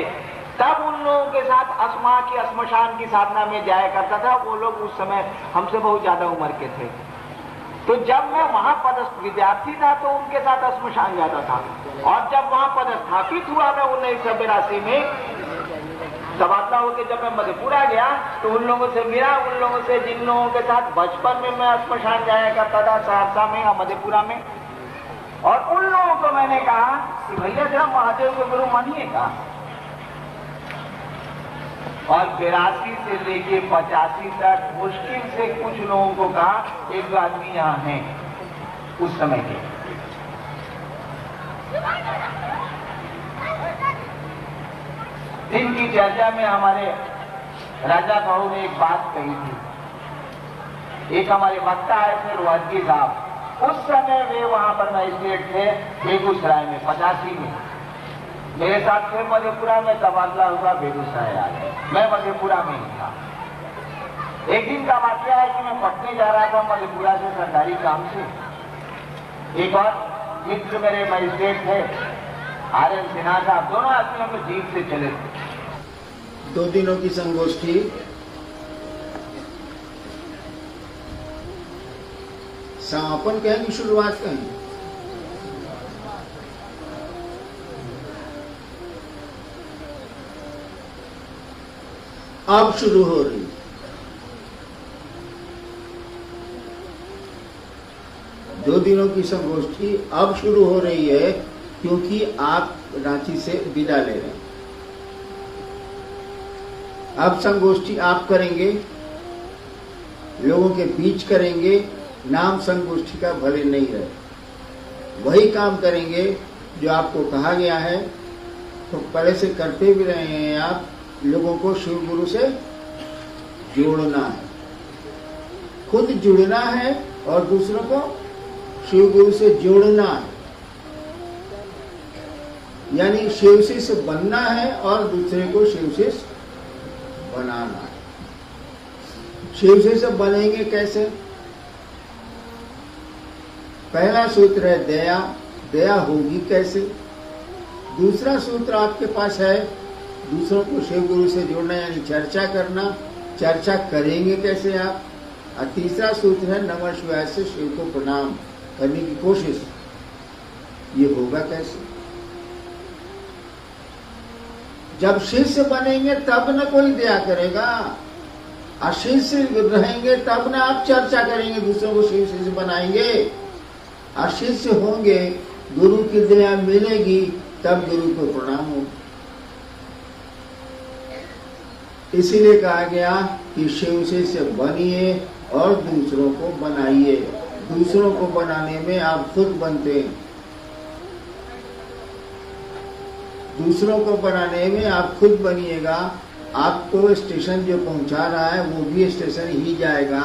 तब उन लोगों के साथ अस्मा की श्मशान की साधना में जाया करता था। वो लोग उस समय हमसे बहुत ज्यादा उम्र के थे, तो जब मैं वहां पदस्थ विद्यार्थी था तो उनके साथ श्मशान जाता था। और जब वहां पदस्थापित हुआ मैं 1982 में, तबादला होकर जब मैं मधेपुरा गया तो उन लोगों से मिला, उन लोगों से जिन लोगों के साथ बचपन में मैं श्मशान जाया करता था सहरसा में या मधेपुरा में, और उन लोगों को मैंने कहा कि भैया जरा महादेव को गुरु मानिएगा। और 82 से लेके 85 तक मुश्किल से कुछ लोगों को कहा, एक आदमी यहाँ है उस समय के। दिन की चर्चा में हमारे राजा बहू ने एक बात कही थी। एक हमारे वक्ता आए थे रोहतगी साहब, उस समय वे वहां पर मजिस्ट्रेट थे बेगूसराय में 85 में। मेरे साथ फिर मधेपुरा में तबादला हुआ, बेगूसराय आ गए, मैं मधेपुरा में ही था। एक दिन का वाकया है कि मैं पटने जा रहा था मधेपुरा से सरकारी काम से। एक और मित्र मेरे मजिस्ट्रेट थे RN सिन्हा साहब, दोनों आदमी हम लोग जीप से चले थे। 2 दिनों की संगोष्ठी समापन कहेंगे, शुरुआत कहेंगे? अब शुरू हो रही। दो दिनों की संगोष्ठी अब शुरू हो रही है क्योंकि आप रांची से विदा ले रहे हैं। अब संगोष्ठी आप करेंगे, लोगों के बीच करेंगे, नाम संगोष्ठी का भले नहीं रहे, वही काम करेंगे जो आपको कहा गया है। तो पहले से करते भी रहे हैं आप, लोगों को शिव गुरु से जोड़ना है, खुद जुड़ना है और दूसरों को शिव गुरु से जोड़ना है। यानी शिव शिष्य बनना है और दूसरे को शिव शिष्य बनाना है। शिव शिष्य बनेंगे कैसे? पहला सूत्र है दया, दया होगी कैसे? दूसरा सूत्र आपके पास है दूसरों को शिव गुरु से जोड़ना, यानी चर्चा करना। चर्चा करेंगे कैसे आप? और तीसरा सूत्र है नमः शिवाय से शिव को प्रणाम करने की कोशिश। ये होगा कैसे? जब शिष्य बनेंगे तब न कोई दया करेगा, और शिष्य रहेंगे तब न आप चर्चा करेंगे, दूसरों को शिव शिष्य बनाएंगे। और शिष्य होंगे, गुरु की दया मिलेगी, तब गुरु को प्रणाम हो। इसीलिए कहा गया कि शिव शिष्य बनिए और दूसरों को बनाइए। दूसरों को बनाने में आप खुद बनते हैं, दूसरों को बनाने में आप खुद बनिएगा। आपको स्टेशन जो पहुंचा रहा है वो भी स्टेशन ही जाएगा,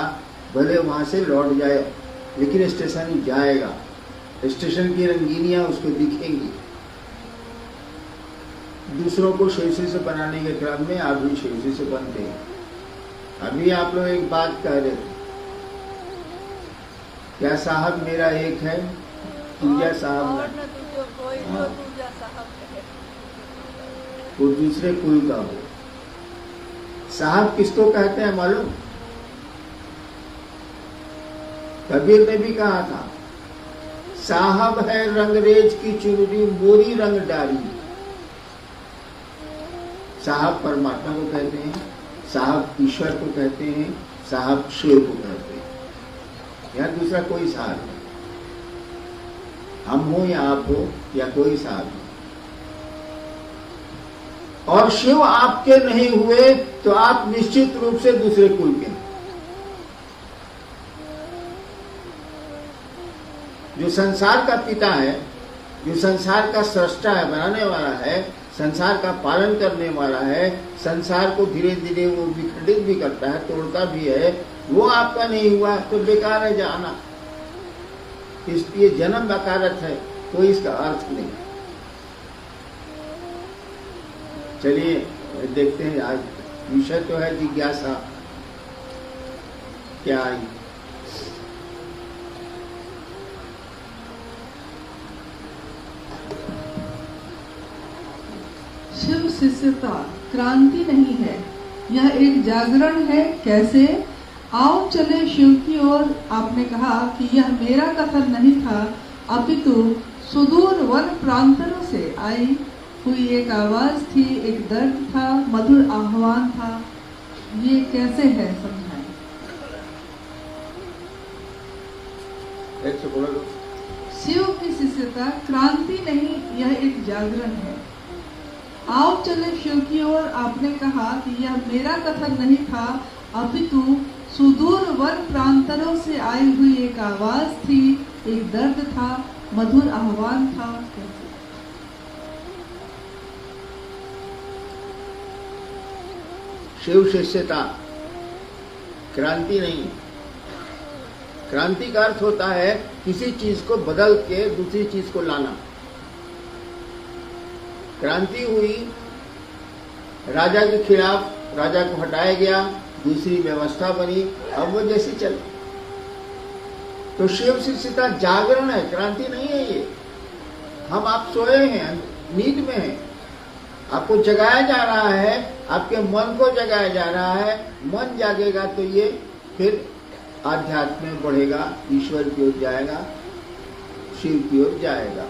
भले वहां से लौट जाए, लेकिन स्टेशन ही जाएगा। स्टेशन की रंगीनियां उसको दिखेंगी। दूसरों को शिव से बनाने के क्रम में आप भी शिव से बनते हैं। अभी आप लोग एक बात कह रहे थे, क्या साहब मेरा एक है, पूजा साहब वो दूसरे कुल का हो। साहब किसको कहते हैं मालूम? कबीर ने भी कहा था, साहब है रंगरेज की चुनरी मोरी रंग डाली। साहब परमात्मा को कहते हैं, साहब ईश्वर को कहते हैं, साहब शिव को कहते हैं। यहाँ दूसरा कोई साहब नहीं, हम हो या आप हो या कोई साहब नहीं। और शिव आपके नहीं हुए तो आप निश्चित रूप से दूसरे कुल के। जो संसार का पिता है, जो संसार का सृष्टा है, बनाने वाला है, संसार का पालन करने वाला है, संसार को धीरे धीरे वो विखंडित भी करता है, तोड़ता भी है, वो आपका नहीं हुआ तो बेकार है जाना। इसलिए जन्म बेकारत है, कोई इसका अर्थ नहीं। चलिए देखते हैं, आज विषय तो है जिज्ञासा। क्या आई? शिव शिष्यता क्रांति नहीं है, यह एक जागरण है। कैसे? आओ चले शिव की ओर। आपने कहा कि यह मेरा कथन नहीं था, अपितु सुदूर वन प्रांतों से आई हुई एक आवाज थी, एक दर्द था, मधुर आह्वान था। ये कैसे है, समझाएं। शिव की शिष्यता क्रांति नहीं, यह एक जागरण है। आओ चले शिव की ओर। आपने कहा कि यह मेरा कथन नहीं था, अपितु सुदूर वन प्रांतरों से आई हुई एक आवाज थी, एक दर्द था, मधुर आह्वान था। शिव शिष्यता क्रांति नहीं। क्रांति का अर्थ होता है किसी चीज को बदल के दूसरी चीज को लाना। क्रांति हुई, राजा के खिलाफ राजा को हटाया गया, दूसरी व्यवस्था बनी, अब वो जैसी चले। तो शिव शिष्यता जागरण है, क्रांति नहीं है ये। हम आप सोए हैं, नींद में हैं, आपको जगाया जा रहा है, आपके मन को जगाया जा रहा है। मन जागेगा तो ये फिर आध्यात्म में बढ़ेगा, ईश्वर की ओर जाएगा, शिव की ओर जाएगा।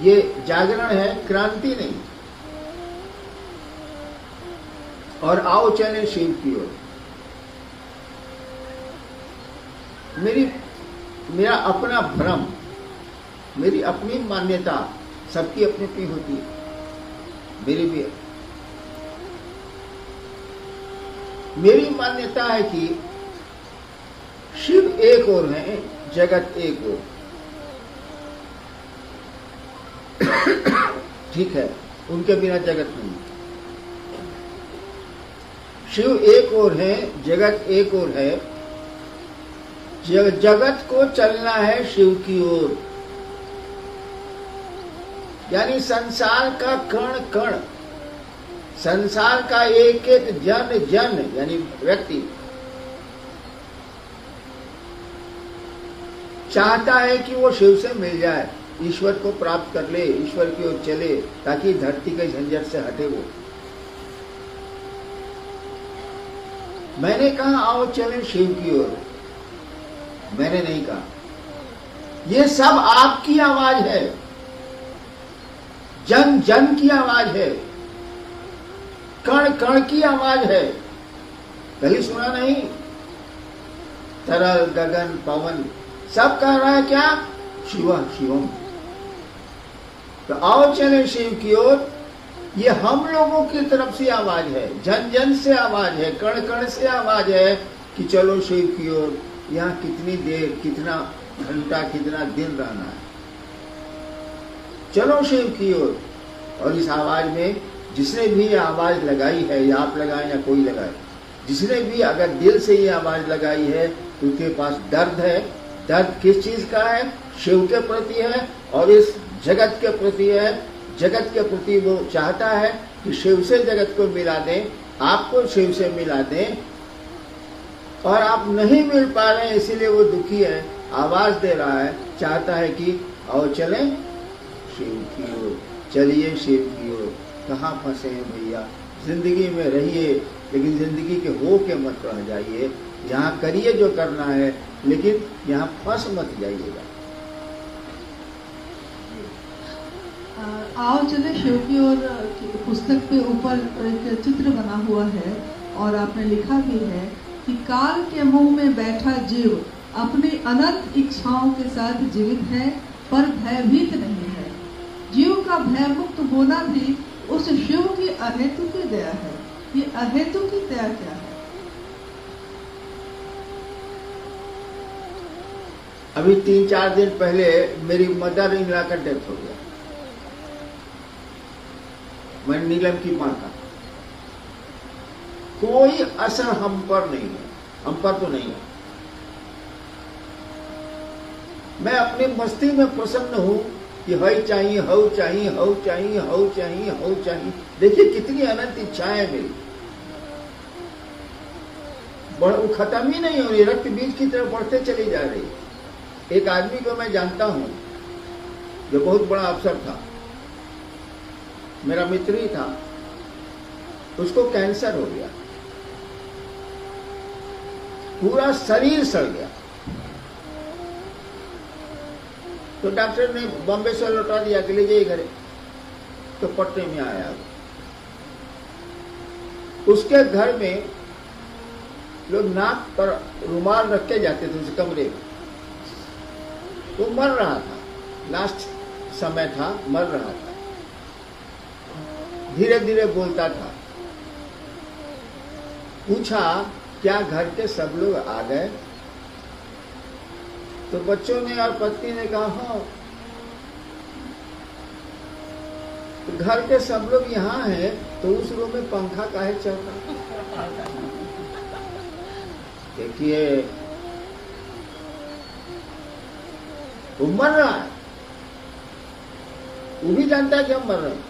ये जागरण है, क्रांति नहीं। और आओ चले शिव की ओर। मेरा अपना भ्रम, मेरी अपनी मान्यता, सबकी अपनी अपनी होती है, मेरी भी। मेरी मान्यता है कि शिव एक और है, जगत एक और। ठीक है, उनके बिना जगत नहीं। शिव एक और है, जगत एक और है। जगत को चलना है शिव की ओर, यानी संसार का कण कण, संसार का एक एक जन जन यानी व्यक्ति चाहता है कि वो शिव से मिल जाए, ईश्वर को प्राप्त कर ले, ईश्वर की ओर चले, ताकि धरती के झंझट से हटे वो। मैंने कहा आओ चले शिव की ओर, मैंने नहीं कहा। ये सब आपकी आवाज है, जन जन की आवाज है, कण कण की आवाज है। कहीं सुना नहीं? तरल गगन पवन सब कह रहा है क्या? शिव शिवम। तो आओ चले शिव की ओर, ये हम लोगों की तरफ से आवाज है, जन जन से आवाज है, कण कण से आवाज है कि चलो शिव की ओर। यहाँ कितनी देर, कितना घंटा, कितना दिन रहना है, चलो शिव की ओर। और इस आवाज में जिसने भी ये आवाज लगाई है, या आप लगाए या कोई लगाए, जिसने भी अगर दिल से ये आवाज लगाई है तो उसके पास दर्द है। दर्द किस चीज का है? शिव के प्रति है और इस जगत के प्रति है। जगत के प्रति वो चाहता है कि शिव से जगत को मिला दें, आपको शिव से मिला दें, और आप नहीं मिल पा रहे हैं, इसीलिए वो दुखी है, आवाज दे रहा है, चाहता है कि आओ चलें शिव की ओर, चलिए शिव की ओर। कहाँ फंसे हैं भैया? जिंदगी में रहिए, लेकिन जिंदगी के हो के मत रह जाइए। यहाँ करिए जो करना है, लेकिन यहाँ फंस मत जाइएगा। आओ चले शिव की ओर पुस्तक पे ऊपर एक चित्र बना हुआ है, और आपने लिखा भी है कि काल के मुंह में बैठा जीव अपनी अनंत इच्छाओं के साथ जीवित है, पर भयभीत नहीं है। जीव का भय मुक्त होना भी उस शिव की अहेतु की दया है। ये अहेतु की दया क्या है? अभी 3-4 दिन पहले मेरी मदर इन लॉ का डेथ हो गया। मैं नीलम की मां का कोई असर हम पर नहीं है, हम पर तो नहीं है। मैं अपनी मस्ती में प्रसन्न हूं कि हई चाहिए, हऊ चाहिए, हऊ चाहिए, हऊ चाहिए, हऊ चाहिए। देखिए कितनी अनंत इच्छाएं है मेरी, वो खत्म ही नहीं हो रही, रक्त बीज की तरफ बढ़ते चली जा रही। एक आदमी को मैं जानता हूं जो बहुत बड़ा अफसर था, मेरा मित्र ही था, उसको कैंसर हो गया, पूरा शरीर सड़ गया। तो डॉक्टर ने बॉम्बे से लौटा दिया कि ले जाइए घरे। तो पटने में आया, उसके घर में लोग नाक पर रुमाल रख के जाते थे उस कमरे में। वो मर रहा था, लास्ट समय था, मर रहा था, धीरे धीरे बोलता था। पूछा क्या घर के सब लोग आ गए? तो बच्चों ने और पत्नी ने कहा हाँ। तो घर के सब लोग यहाँ हैं, तो उस रूम में पंखा काहे चल रहा? देखिए वो मर रहा है, वो भी जानता है कि हम मर रहे हैं।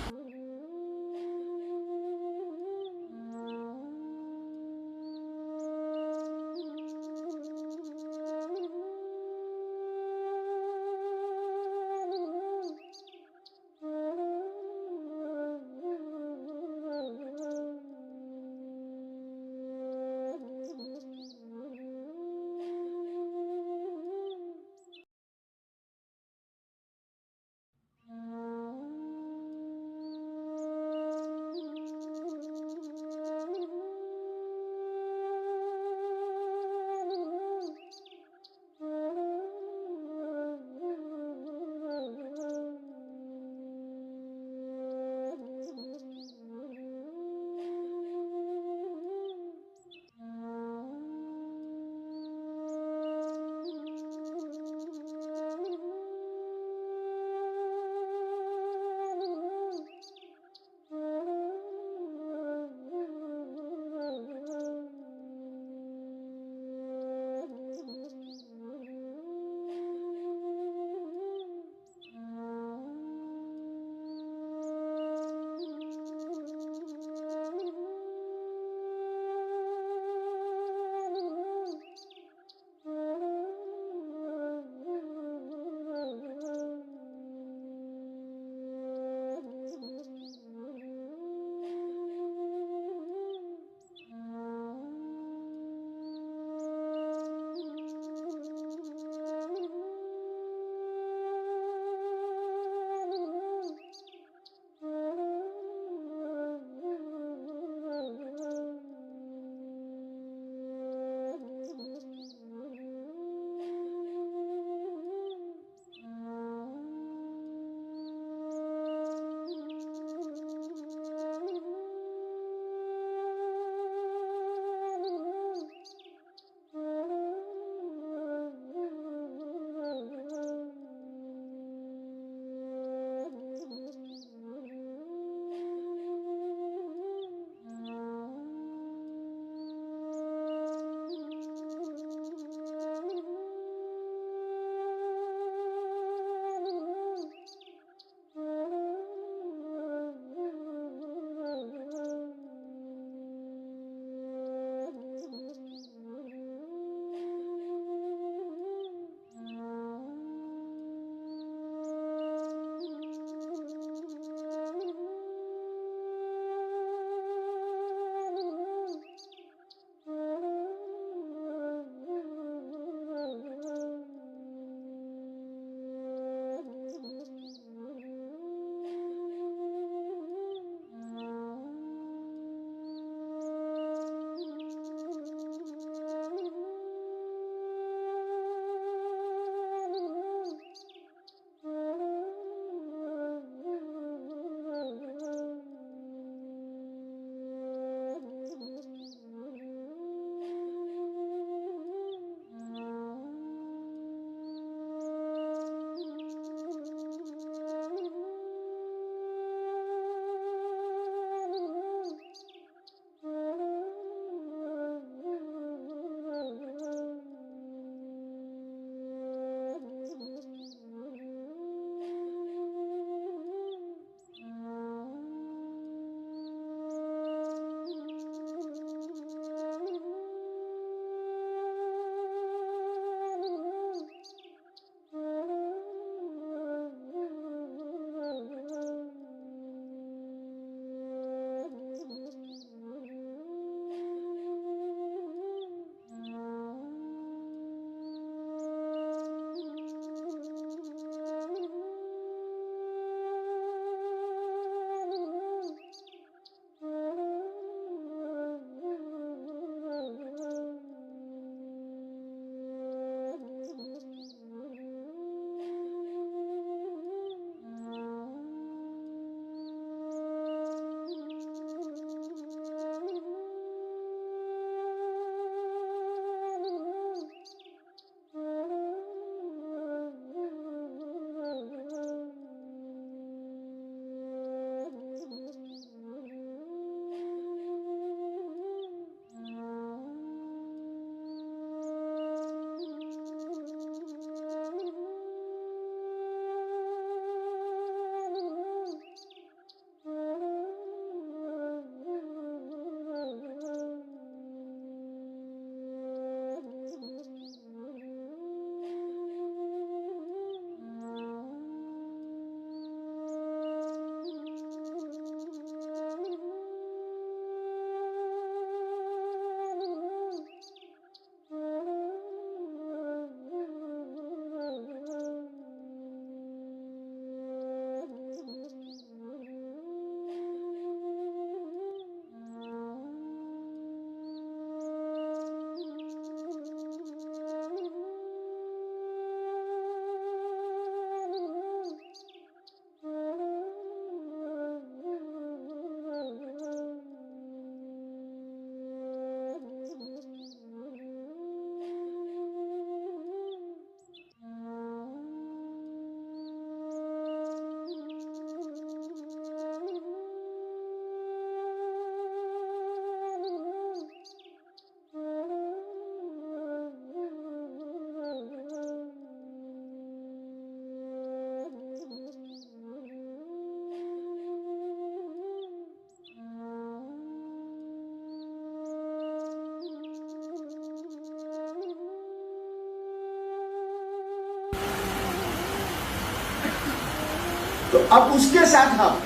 तो अब उसके साथ आप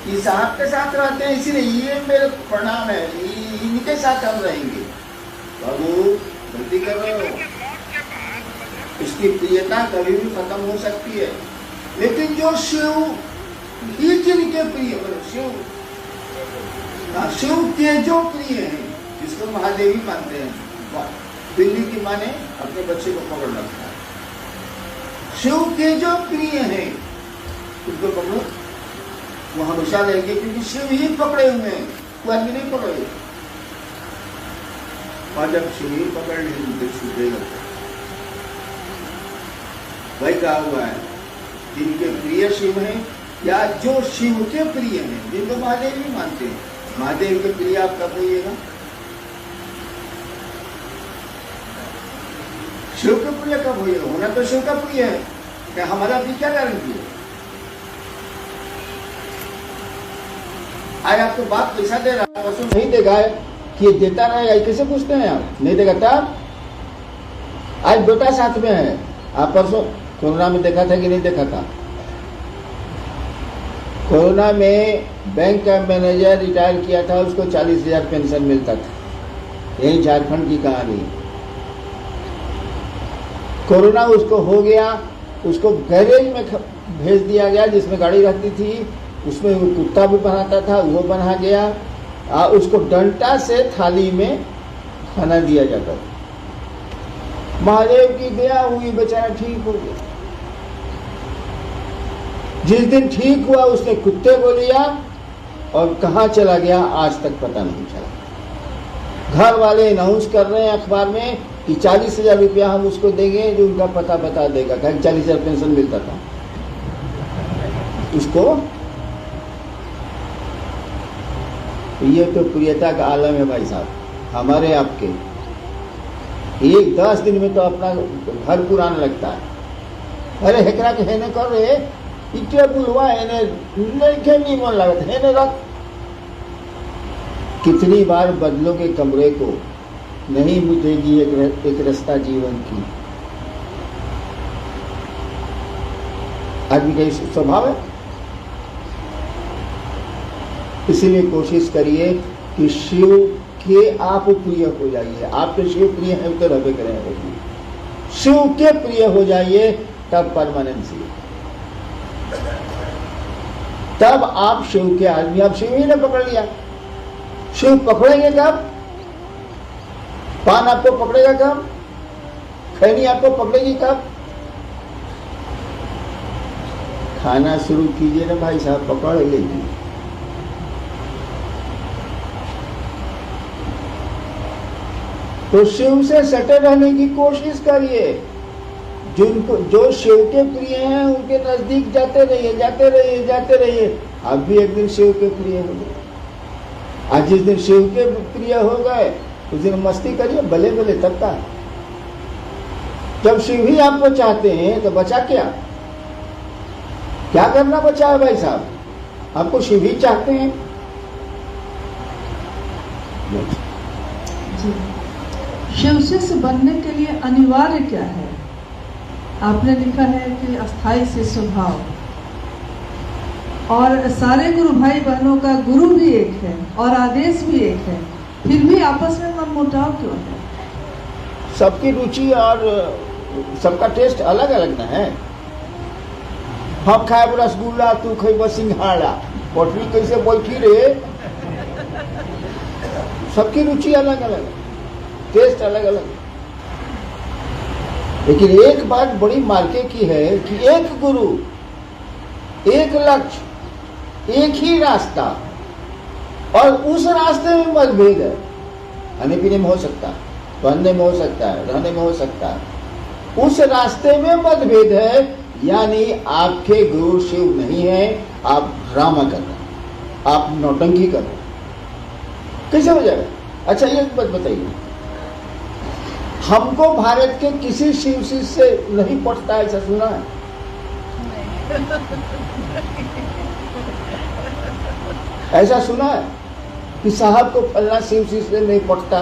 ये साहब के साथ रहते हैं, इसीलिए ये मेरे प्रणाम है, इनके साथ हम रहेंगे। बाबू गलती कर रहे हो, इसकी प्रियता कभी भी खत्म हो सकती है, लेकिन जो शिव ही जिनके प्रिय, शिव के जो प्रिय हैं, जिसको महादेवी मानते हैं, बिल्ली की माने अपने बच्चे को पकड़ रखता है, शिव के जो प्रिय हैं उनको पकड़ो, वो हमेशा रहेंगे, क्योंकि शिव ही पकड़े हुए हैं, कोई आदमी नहीं पकड़े। और जब शिव ही पकड़ लेंगे तो छूटेगा। वही कहा हुआ है, जिनके प्रिय शिव हैं या जो शिव के प्रिय हैं, जिनको महादेव भी मानते हैं, महादेव के प्रिय आप कब होइएगा? शिव के प्रिय कब होइएगा? होना तो शिव का प्रिय है, क्या हमारा भी क्या गारंटी है? आज आपको बाप पैसा दे रहा है, नहीं देगा कि ये देता रहेगा, कैसे पूछते हैं आप? नहीं देगा तब? आज बेटा साथ में है, आप परसों कोरोना में देखा था कि नहीं देखा था? कोरोना में बैंक का मैनेजर रिटायर किया था, उसको 40,000 पेंशन मिलता था। यही झारखंड की कहानी। कोरोना उसको हो गया, उसको गैरेज में भेज दिया गया जिसमें गाड़ी रहती थी, उसमें वो कुत्ता भी बनाता था, वो बना गया। उसको डंटा से थाली में खाना दिया जाता था। महादेव की दया हुई, बेचारा ठीक हो गया। जिस दिन ठीक हुआ उसने कुत्ते को लिया और कहाँ चला गया आज तक पता नहीं चला। घर वाले अनाउंस कर रहे हैं अखबार में कि 40,000 रुपया हम उसको देंगे जो उनका पता बता देगा, 40,000 पेंशन मिलता था उसको। ये तो प्रियता का आलम है भाई साहब, हमारे आपके। एक 10 दिन में तो अपना घर पुराना लगता है। अरे हेकरा के हेने कर रहे इटे बुलवा हेने नहीं मन लगता हेने रख। कितनी बार बदलोगे कमरे को, नहीं मिटेगी एक रास्ता जीवन की। आदमी का स्वभाव है। इसीलिए कोशिश करिए कि शिव के आप प्रिय हो जाइए। आपके शिव प्रिय हैं तो रबे करें, शिव के प्रिय हो जाइए, तब परमानेंसी, तब आप शिव के आदमी। आप शिव ही ने पकड़ लिया, शिव पकड़ेंगे कब? पान आपको पकड़ेगा कब? खैनी आपको पकड़ेगी कब? खाना शुरू कीजिए ना भाई साहब, पकड़ लेगी। तो शिव से सटे रहने की कोशिश करिए। जिनको जो शिव के प्रिय हैं उनके नजदीक जाते रहिए, जाते रहिए, जाते रहिए। आप भी एक दिन शिव के प्रिय हो गए। आज जिस दिन शिव के प्रिय हो गए उस दिन मस्ती करिए, भले भले तब का। जब शिव ही आपको चाहते हैं तो बचा क्या करना बचा है भाई साहब? आपको शिव ही चाहते हैं। जी, शिव शिष्य बनने के लिए अनिवार्य क्या है? आपने लिखा है कि अस्थाई शिष्य भाव, और सारे गुरु भाई बहनों का गुरु भी एक है और आदेश भी एक है, फिर भी आपस में मनमुटाव क्यों है? सबकी रुचि और सबका टेस्ट अलग अलग ना है। हम खाए रसगुल्ला, तू खेब सिंघाड़ा, पटरी कैसे बैठी रे? सबकी रुचि अलग अलग, टेस्ट अलग अलग। लेकिन एक बात बड़ी मार्के की है कि एक गुरु, एक लक्ष्य, एक ही रास्ता, और उस रास्ते में मतभेद है। खाने पीने में हो सकता है, पहनने में हो सकता है, रहने में हो सकता है। उस रास्ते में मतभेद है, यानी आपके गुरु शिव नहीं है, आप ड्रामा कर रहे हैं, आप नौटंकी कर रहे हैं। कैसे हो जाएगा? अच्छा एक बात बताइए, हमको भारत के किसी शिव शिष्य से नहीं पटता, ऐसा सुना है? ऐसा सुना है कि साहब को फलना शिव शिष्य से नहीं पटता?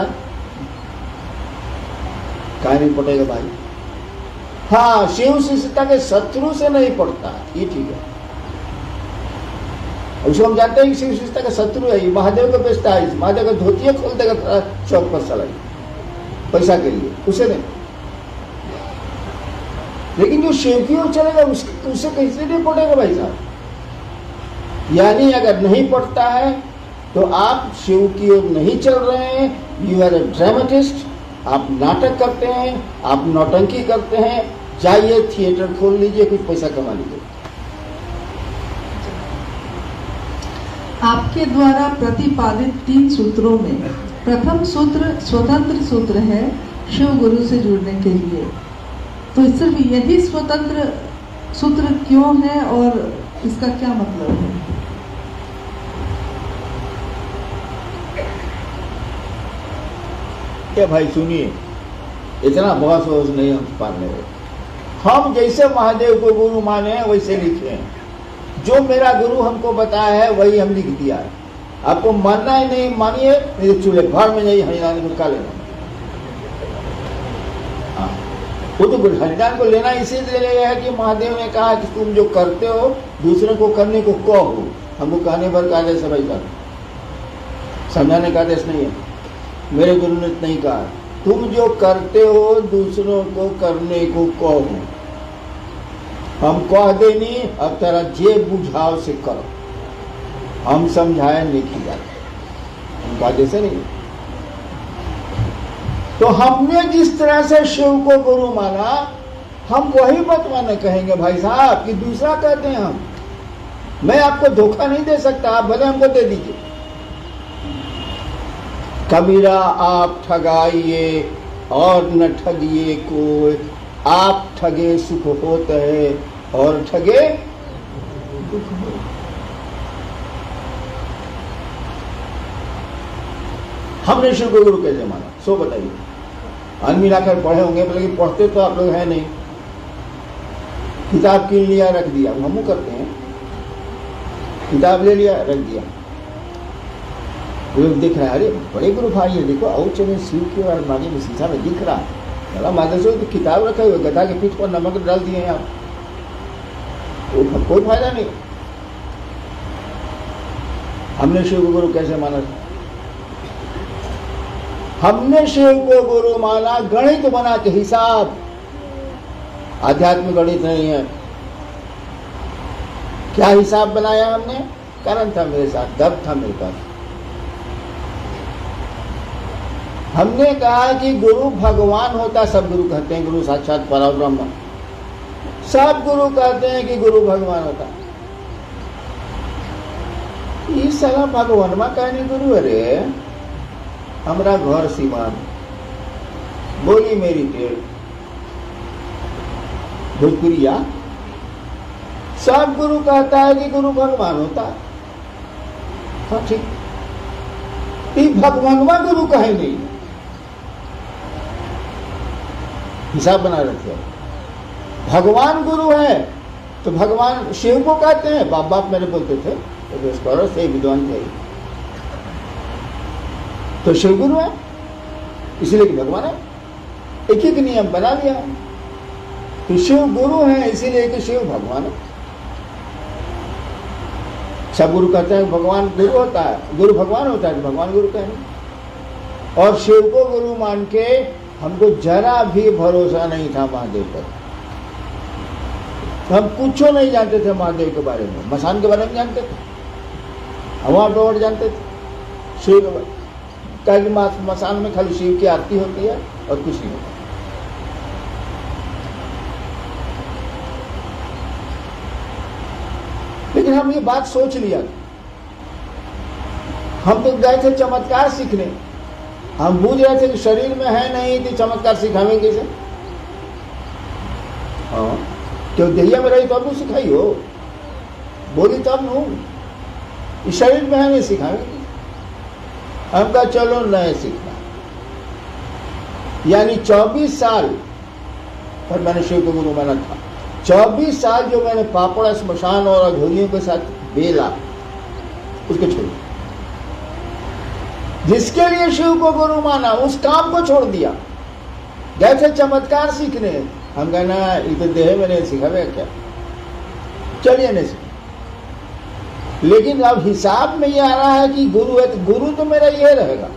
काहे नहीं पटेगा भाई? हाँ, शिव शिष्यता के शत्रु से नहीं पटता, ये ठीक है। उसको हम जानते हैं कि शिव विशेषता का शत्रु है, ये महादेव को बेचता है, महादेव का धोतिया खोल देगा चौक पर सलाई पैसा के लिए, उसे नहीं। लेकिन जो शिव की ओर चलेगा उससे कैसे नहीं पड़ेगा भाई साहब। यानी अगर नहीं पड़ता है तो आप शिव की ओर नहीं चल रहे हैं, यू आर ए ड्रामेटिस्ट, आप नाटक करते हैं, आप नौटंकी करते हैं। जाइए थिएटर खोल लीजिए, कुछ पैसा कमा लीजिए। आपके द्वारा प्रतिपादित 3 सूत्रों में प्रथम सूत्र स्वतंत्र सूत्र है शिव गुरु से जुड़ने के लिए, तो सिर्फ यही स्वतंत्र सूत्र क्यों है और इसका क्या मतलब है? क्या भाई सुनिए, इतना बहस नहीं हम पाने रहे। हम जैसे महादेव को गुरु माने हैं वैसे लिखे हैं, जो मेरा गुरु हमको बताया है वही हम लिख दिया है। आपको मानना है नहीं मानिए, नहीं तो चूल्हे घर में जाइए हरिदान को का लेना। हाँ, वो तो हरिदान को लेना इसीलिए है कि महादेव ने कहा कि तुम जो करते हो दूसरे को करने को कहो। हमको कहने पर का आदेश है भाई साहब, समझाने का आदेश नहीं है। मेरे गुरु ने नहीं कहा तुम जो करते हो दूसरों को करने को कहो। हम कह देनी अब तेरा जे बुझाव से करो, हम समझाए नहीं किया, उनका जैसे नहीं। तो हमने जिस तरह से शिव को गुरु माना, हम वही बतवाना कहेंगे भाई साहब कि दूसरा कहते हैं हम। मैं आपको धोखा नहीं दे सकता, आप भले हमको दे दीजिए। कबीरा आप ठगाइए और न ठगिए कोई, आप ठगे सुख होता है और ठगे दुख हो। हमने शिव को गुरु कैसे माना, सो बताइए। अन मिलाकर पढ़े होंगे, लेकिन पढ़ते तो आप लोग हैं नहीं। किताब कीन लिया रख दिया, हम करते हैं, किताब ले लिया रख दिया। लोग दिख रहा है, अरे बड़े गुरु भाई है, देखो औच में शिव की और मानी में शीशा में दिख रहा है। चला माता से तो किताब रखा हुआ, गधा के पीठ पर नमक डाल दिए हैं आप, तो कोई फायदा नहीं। हमने शिव को गुरु कैसे माना? हमने शिव को गुरु माना गणित बना के, हिसाब, आध्यात्मिक गणित नहीं है। क्या हिसाब बनाया हमने? कारण था मेरे साथ, दब था मेरे पास। हमने कहा कि गुरु भगवान होता, सब गुरु कहते हैं गुरु साक्षात परब्रह्म, सब गुरु कहते हैं कि गुरु भगवान होता। इस साला भगवानमा कहने गुरु, अरे हमरा घर सीमान, बोली मेरी टेढ़, भोजपुरिया, सब गुरु कहता है कि गुरु भगवान होता। हाँ ठीक, भगवानवा गुरु कहे नहीं, हिसाब बना रखे। भगवान गुरु है तो भगवान शिव को कहते हैं, बाप बाप मेरे बोलते थे, तो से विद्वान थे, तो शिव गुरु है इसलिए कि भगवान है। एक एक नियम बना लिया, तो शिव गुरु है इसीलिए कि शिव भगवान है। सब गुरु कहते हैं भगवान गुरु होता है, गुरु भगवान होता है, तो भगवान गुरु कहेंगे। और शिव को गुरु मान के हमको जरा भी भरोसा नहीं था महादेव पर। हम कुछ नहीं जानते थे महादेव के बारे में, मसान के बारे में जानते थे, हवा डोर जानते थे, शिव के बारे में, मसान में खाली शिव की आरती होती है और कुछ नहीं होता। लेकिन हम ये बात सोच लिया, हम तो गए थे चमत्कार सीखने, हम बूझ रहे थे कि शरीर में है नहीं तो चमत्कार सिखाएंगे कैसे? हाँ, क्यों दहिया में रही तो अब सिखाई हो, बोली तब नो, इस शरीर में है नहीं सिखाएंगे। हम कहा चलो नए सीखना। यानी 24 साल पर मैंने शिव को गुरु माना था। 24 साल जो मैंने पापड़ स्मशान और अघोरियों के साथ बेला, उसको छोड़, जिसके लिए शिव को गुरु माना उस काम को छोड़ दिया। गए थे चमत्कार सीखने, हम कहना ये तो देह में नहीं सिखावे क्या, चलिए नहीं सीख। लेकिन अब हिसाब में ये आ रहा है कि गुरु है, तो गुरु तो मेरा ये रहेगा।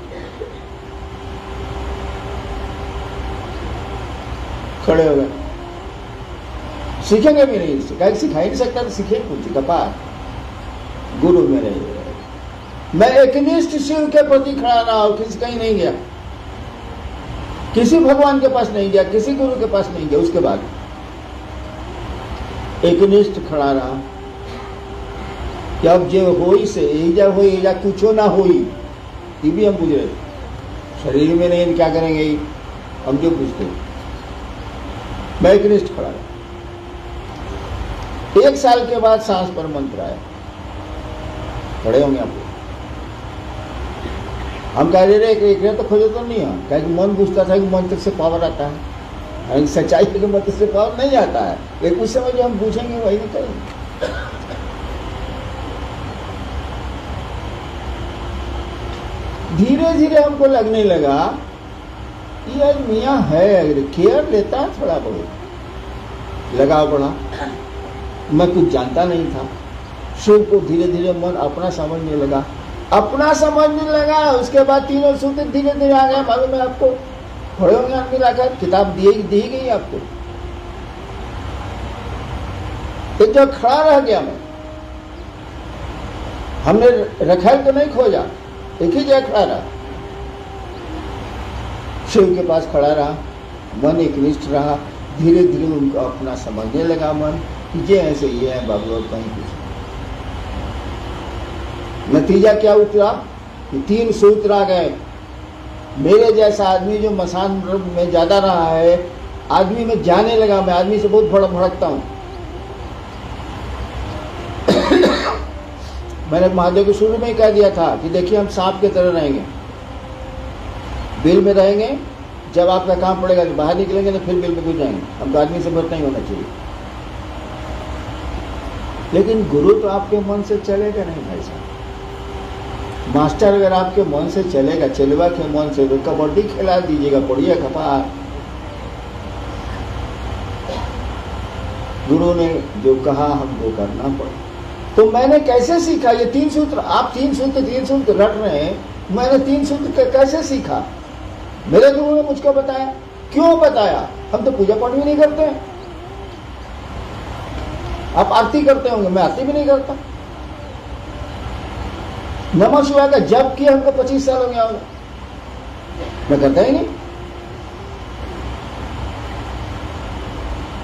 खड़े हो गए, सीखेंगे भी नहीं, सिखा ही नहीं सकता, तो सीखे कुछ कपार। गुरु मेरा ये रहेगा। मैं एकनिष्ठ शिव के प्रति खड़ा रहा हूं, किसी कहीं नहीं गया, किसी भगवान के पास नहीं गया, किसी गुरु के पास नहीं गया। उसके बाद एकनिष्ठ खड़ा रहा कि अब जो होई से एजा होई या कुछो ना होई, ये भी हम बुझ रहे, शरीर में नहीं क्या करेंगे, हम जो पूछते। मैं एकनिष्ठ खड़ा रहा। 1 साल के बाद सांस पर मंत्र आया, खड़े होंगे आप। हम कह रहे एक तो खोजे तो नहीं है, क्या कि मन पूछता था कि मंत्र से पावर आता है, सच्चाई के मंत्र से पावर नहीं आता है। लेकिन उस समय जो हम पूछेंगे वही नहीं करेंगे। धीरे धीरे हमको लगने लगा कि यार मियाँ है, केयर लेता है थोड़ा बहुत, लगाव पड़ा। मैं कुछ जानता नहीं था। शिव को धीरे धीरे मन अपना समझने लगा, अपना समझने लगा। उसके बाद तीनों सूत्र धीरे धीरे आ गए। मालूम है आपको, खड़े होंगे आदमी लाकर किताब दी गई आपको। एक जो खड़ा रह गया मैं, हमने रखा तो नहीं खोजा, एक ही जगह खड़ा रहा, शिव के पास खड़ा रहा, मन एकनिष्ठ रहा। धीरे धीरे उनको अपना समझने लगा मन कि ये ऐसे ये है बाबू, और कहीं कुछ। नतीजा क्या उतरा कि 3 सूत्र आ गए। मेरे जैसा आदमी जो मसान में ज्यादा रहा है, आदमी में जाने लगा। मैं आदमी से बहुत भड़कता हूं। मैंने महादेव को शुरू में ही कह दिया था कि देखिए हम सांप की तरह रहेंगे, बिल में रहेंगे। जब आपका काम पड़ेगा तो बाहर निकलेंगे, तो फिर बिल में घुस जाएंगे। हमको आदमी से भर नहीं होना चाहिए। लेकिन गुरु तो आपके मन से चलेगा नहीं भाई साहब। मास्टर अगर आपके मन से चलेगा, चलवा के मन से, तो कबड्डी खिला दीजिएगा, बढ़िया कपार। गुरु ने जो कहा हमको करना पड़ा। तो मैंने कैसे सीखा ये 3 सूत्र? आप 3 सूत्र रट रहे हैं। मैंने 3 सूत्र कैसे सीखा? मेरे गुरु ने मुझको बताया। क्यों बताया? हम तो पूजा पाठ भी नहीं करते हैं। आप आरती करते होंगे, मैं आरती भी नहीं करता। नमः शिवाय का जप किया हमको 25 साल हो गया होगा, मैं करता ही नहीं।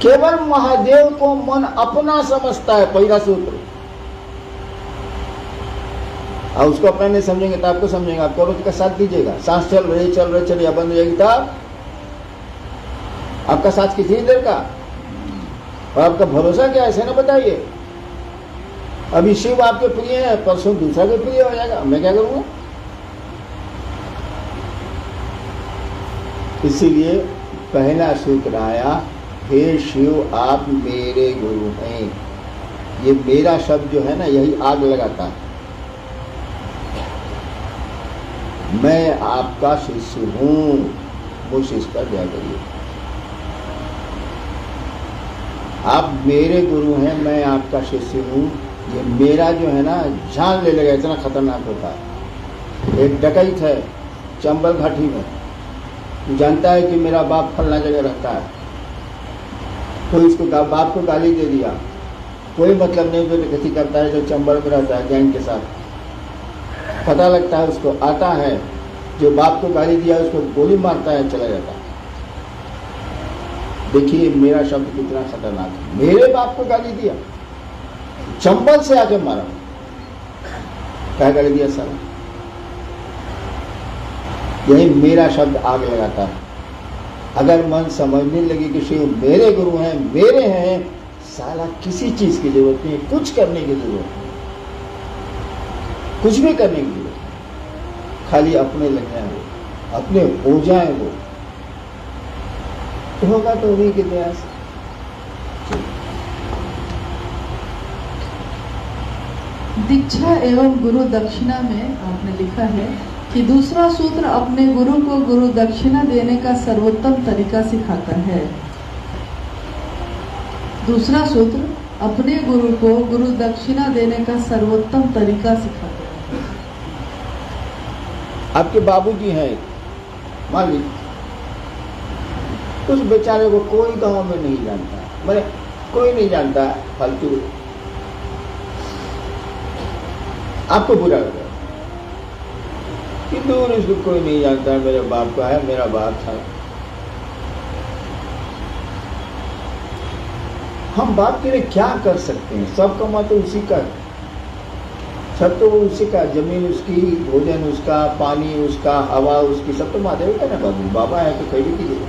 केवल महादेव को मन अपना समझता है, पहला सूत्र। और उसको अपना नहीं समझेंगे तो आपको समझेंगे। आप करो का साथ दीजिएगा। सांस चल रही चलिए, बंद हो जाएगी तब आपका साथ कितनी देर का, और आपका भरोसा क्या है ना बताइए। अभी शिव आपके प्रिय है, परसों दूसरा के प्रिय हो जाएगा, मैं क्या करूंगा? इसीलिए पहला सूत्र आया, हे शिव आप मेरे गुरु हैं। ये मेरा शब्द जो है ना, यही आग लगाता है। मैं आपका शिष्य हूं, वो शिष्य पर दया करिए। आप मेरे गुरु हैं, मैं आपका शिष्य हूं। ये मेरा जो है ना, जान ले लेगा, इतना खतरनाक होता है। एक डकैत है चंबल घाटी में, जानता है कि मेरा बाप फलना जगह रहता है, तो इसको बाप को गाली दे दिया। कोई मतलब नहीं, जो डकैती करता है, जो चंबल में रहता है गैंग के साथ, पता लगता है उसको, आता है, जो बाप को गाली दिया उसको गोली मारता है, चला जाता है। देखिए मेरा शब्द कितना खतरनाक है। मेरे बाप को गाली दिया, चंबल से आके मारा, क्या गाली दिया साला? यही मेरा शब्द आग लगाता है। अगर मन समझने लगे कि शिव मेरे गुरु हैं, मेरे हैं, साला किसी चीज की जरूरत नहीं, कुछ करने की जरूरत नहीं, कुछ भी करने की जरूरत नहीं। खाली अपने लग जाए वो, अपने हो जाए वो, तो होगा तो उन्हीं के दया से। दीक्षा एवं गुरु दक्षिणा में आपने लिखा है कि दूसरा सूत्र अपने गुरु को गुरु दक्षिणा देने का सर्वोत्तम तरीका सिखाता है। दूसरा सूत्र अपने गुरु को गुरु दक्षिणा देने का सर्वोत्तम तरीका सिखाते हैं। आपके बाबूजी हैं, मान लीजिए उस बेचारे को कोई गांव में नहीं जानता, मैंने कोई नहीं जानता, फालतू आपको बुरा लगा कि दूर इसको कोई नहीं जानता, मेरे बाप का है, मेरा बाप था। हम बाप के लिए क्या कर सकते हैं? सब कमा तो उसी का, सब तो उसी का, जमीन उसकी, भोजन उसका, पानी उसका, हवा उसकी, सब तो महादेव का ना। बाबू बाबा है तो खरीद कीजिए,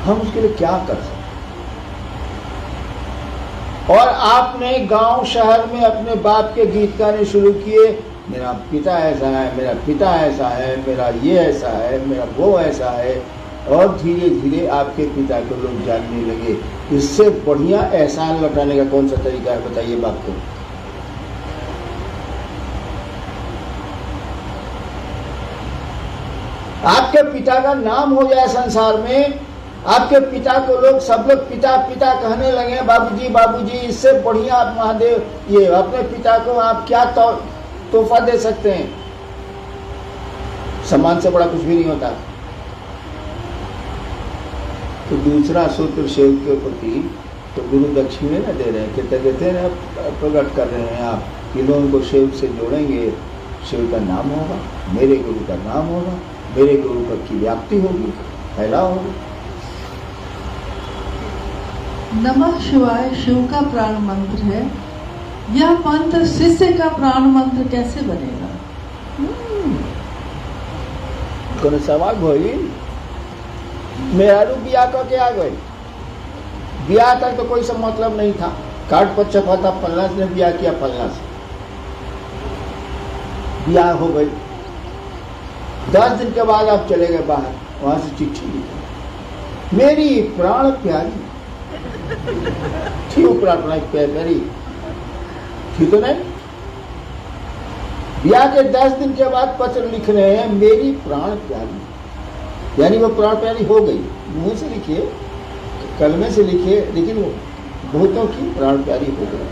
हम उसके लिए क्या कर सकते? और आपने गांव शहर में अपने बाप के गीत गाने शुरू किए, मेरा पिता ऐसा है, मेरा पिता ऐसा है, मेरा ये ऐसा है, मेरा वो ऐसा है, और धीरे धीरे आपके पिता को लोग जानने लगे। इससे बढ़िया एहसान लौटाने का कौन सा तरीका है बताइए बाप को? आपके पिता का नाम हो जाए संसार में, आपके पिता को लोग सब लोग पिता पिता कहने लगे, बाबूजी बाबूजी, इससे बढ़िया आप महादेव, ये अपने पिता को आप क्या तोहफा दे सकते हैं? सम्मान से बड़ा कुछ भी नहीं होता। तो दूसरा सूत्र शिव के प्रति तो गुरु दक्षिणे न दे रहे हैं, कृतज्ञता न प्रकट कर रहे हैं आप कि लोगों को शिव से जोड़ेंगे, शिव का नाम होगा, मेरे गुरु का नाम होगा, मेरे गुरु की व्याप्ति होगी, फैलाव होगा। नमः शिवाय शिव का प्राण मंत्र है। यह मंत्र शिष्य का प्राण मंत्र कैसे बनेगा? कौन सवाल होई? मेहरू बिया का क्या गए? बिया तक तो कोई सब मतलब नहीं था, काट पर छपा था, फलना ने बिया किया, फलना से बिया हो गई। 10 दिन के बाद आप चले गए बाहर, वहां से चिट्ठी लिखी, मेरी प्राण प्यारी थी, प्रार्थना प्यारी थी तो नहीं। ब्याह के 10 दिन के बाद पत्र लिख रहे हैं, मेरी प्राण प्यारी, यानी वो प्राण प्यारी हो गई। मुंह से लिखिए, कलमे से लिखिए, लेकिन वो बहुतों की प्राण प्यारी हो गई।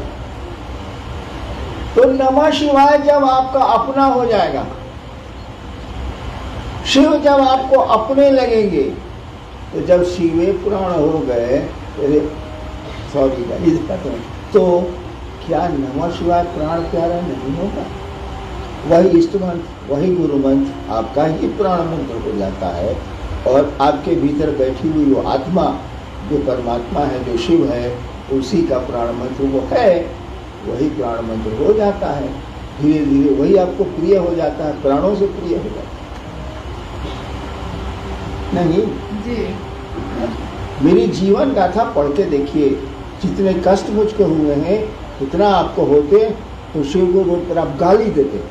तो नमः शिवाय जब आपका अपना हो जाएगा, शिव जब आपको अपने लगेंगे, तो जब शिवे प्राण हो गए, सॉरी तो क्या नमः शिवाय प्राण प्यारा नहीं होगा? वही इष्ट मंत्र, वही गुरु मंत्र आपका ही प्राण मंत्र हो जाता है, और आपके भीतर बैठी हुई वो आत्मा जो परमात्मा है, जो शिव है, उसी का प्राण मंत्र वो है, वही प्राण मंत्र हो जाता है। धीरे धीरे वही आपको प्रिय हो जाता है, प्राणों से प्रिय हो जाता है। नहीं जी, मेरी जीवन गाथा पढ़ के देखिए, जितने कष्ट मुझको हुए हैं, इतना आपको होते तो शिव को रोड पर आप गाली देते।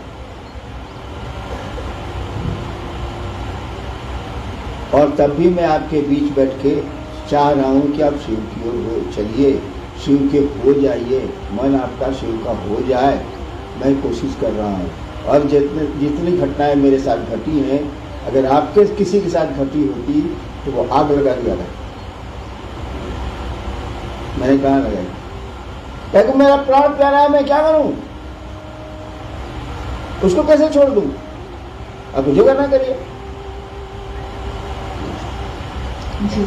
और तब भी मैं आपके बीच बैठ के चाह रहा हूँ कि आप शिव की ओर चलिए, शिव के हो जाइए, मन आपका शिव का हो जाए, मैं कोशिश कर रहा हूँ। और जितनी घटनाएं मेरे साथ घटी हैं, अगर आपके किसी के साथ घटी होती तो वो आग लगा दिया था। मैंने कहा लगाई, क्योंकि मेरा प्राण प्यारा है, मैं क्या करूं? उसको कैसे छोड़ दूं? अब मुझे करना करिए। जी,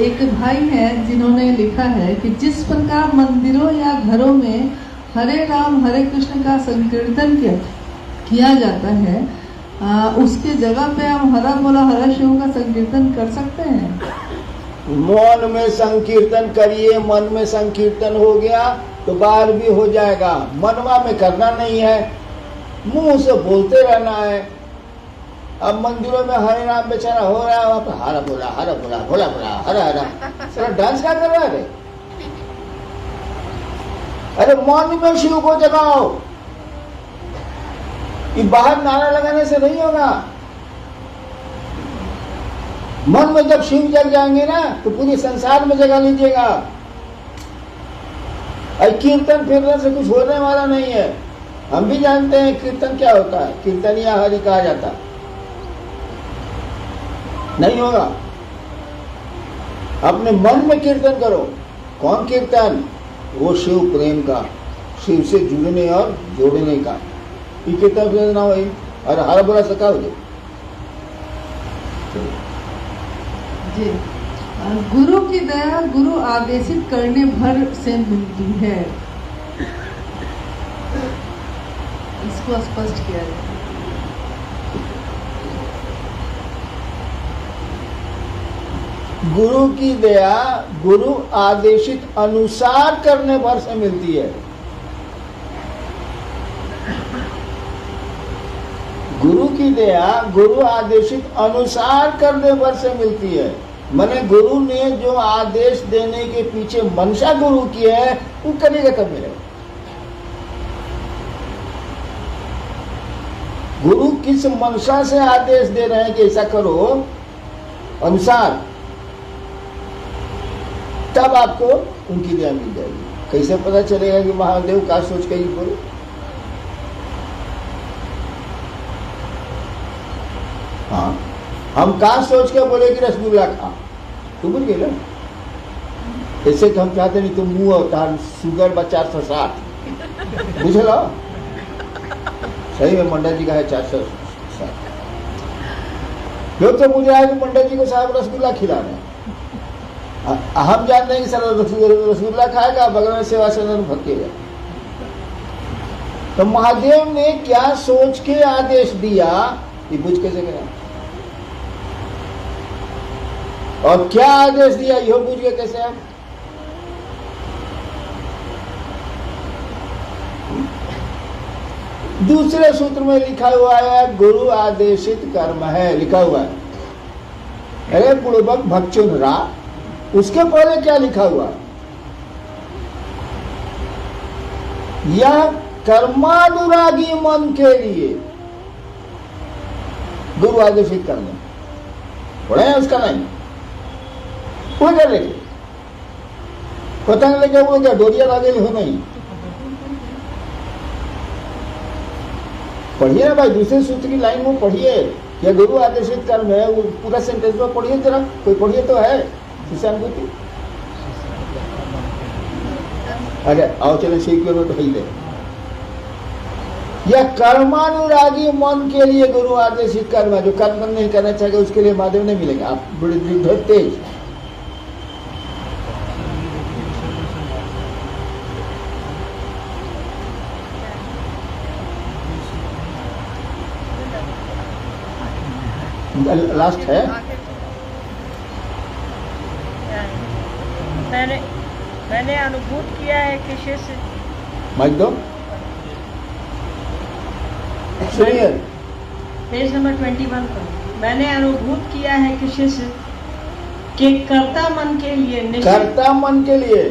एक भाई है जिन्होंने लिखा है कि जिस प्रकार मंदिरों या घरों में हरे राम हरे कृष्ण का संकीर्तन किया जाता है, उसके जगह पे हम हरा बोला हरा शिव का संकीर्तन कर सकते हैं। मौन में संकीर्तन करिए, मन में संकीर्तन हो गया तो बाहर भी हो जाएगा। मनवा में करना नहीं है, मुंह से बोलते रहना है। अब मंदिरों में हरे राम बेचारा हो रहा है, वहां पर हरा बोला भोला बोला हरा हरा, सारा डांस क्या कर रहा है? अरे मन में शिव को जगाओ, ये बाहर नारा लगाने से नहीं होगा। मन में जब शिव जग जाएंगे ना, तो पूरे संसार में जगा लीजिएगा। कीर्तन फिरने से कुछ होने वाला नहीं है। हम भी जानते हैं कीर्तन क्या होता है, कीर्तनिया हरि कहा जाता, नहीं होगा। अपने मन में कीर्तन करो, कौन कीर्तन? वो शिव प्रेम का, शिव से जुड़ने और जोड़ने का। ये कीर्तन ना वही और हर बुरा सका हो जाए। जी, गुरु की दया गुरु आदेशित करने भर से मिलती है, इसको स्पष्ट किया जाए। गुरु की दया गुरु आदेशित अनुसार करने भर से मिलती है। गुरु की दया गुरु आदेशित अनुसार करने भर से मिलती है। माने गुरु ने जो आदेश देने के पीछे मंशा गुरु की है वो करेगा कब मिलेगा। गुरु किस मंशा से आदेश दे रहे हैं कि ऐसा करो अनुसार, तब आपको उनकी दया मिल जाएगी। कैसे पता चलेगा कि महादेव का सोच के ही बोले? हाँ, हम का सोच के बोले कि रसगुल्ला खा, तू बोल गए ना। ऐसे तो हम चाहते नहीं तो मुंह और शुगर 460 बुझलो। सही में मंडा जी का है 460। लोग तो मुझे आए कि मंडा जी को साहब रसगुल्ला खिला रहे हैं। हम जानते हैं कि सर रसगुल्ला खाएगा, बगल में सेवा सदन भटकेगा। तो महादेव ने क्या सोच के आदेश दिया ये बुझ कैसे गया, और क्या आदेश दिया यह बुझ गए कैसे आप? दूसरे सूत्र में लिखा हुआ है गुरु आदेशित कर्म है, लिखा हुआ है। अरे बुड़बक भक्षुन रा, उसके पहले क्या लिखा हुआ? यह कर्मानुरागी मन के लिए गुरु आदेशित कर्म पढ़े हैं, उसका नहीं वो कर लेके पतंग लेके वो क्या डोरिया लागे हो नहीं। पढ़िए ना भाई, दूसरे सूत्र की लाइन में पढ़िए, क्या गुरु आदेशित कर्म है, वो पूरा सेंटेंस में पढ़िए जरा, कोई पढ़िए तो है। अरे आओ चले सीख लो तो ही दे। यह कर्मानुरागी मन के लिए गुरु आदेशित कर्म है। जो कर्म नहीं करना चाहिए उसके लिए महादेव नहीं मिलेगा। आप बड़े तेज लास्ट है। मैंने अनुभूत किया है कि शिष्य, माइक दो, सुनिए पेज नंबर 21 पर, मैंने अनुभूत किया है कि शिष्य के कर्ता मन के लिए, कर्ता मन के लिए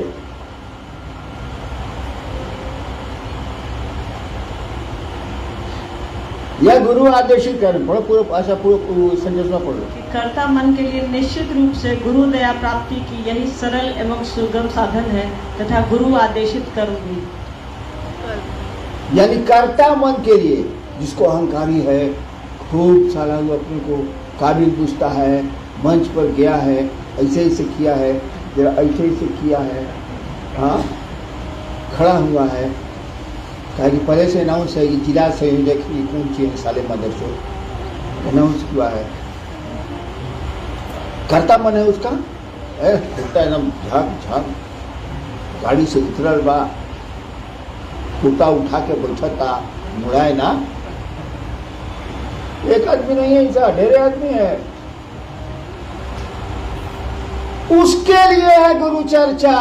यह गुरु आदेशित कर्म, पढ़ो पूरा भाषा पूरा संरचना पढ़ो। कर्ता मन के लिए निश्चित रूप से गुरु दया प्राप्ति की यही सरल एवं सुगम साधन है तथा गुरु आदेशित कर्म भी। यानी कर्ता मन के लिए, जिसको अहंकारी है, खूब सारा अपने को काबिल पूछता है, मंच पर गया है, ऐसे ऐसे किया है, जरा ऐसे ऐसे किया है, हाँ खड़ा हुआ है, कहा कि पहले से अनाउंस है कि जिला संयोजक कौन चाहिए साले मदरसों अनाउंस हुआ है। करता मन है उसका, एकदम झाक झाक गाड़ी से उतरल बा, कुर्ता उठा के बैठता, मुड़ाए ना। एक आदमी नहीं है, ऐसा ढेरे आदमी है। उसके लिए है गुरु चर्चा।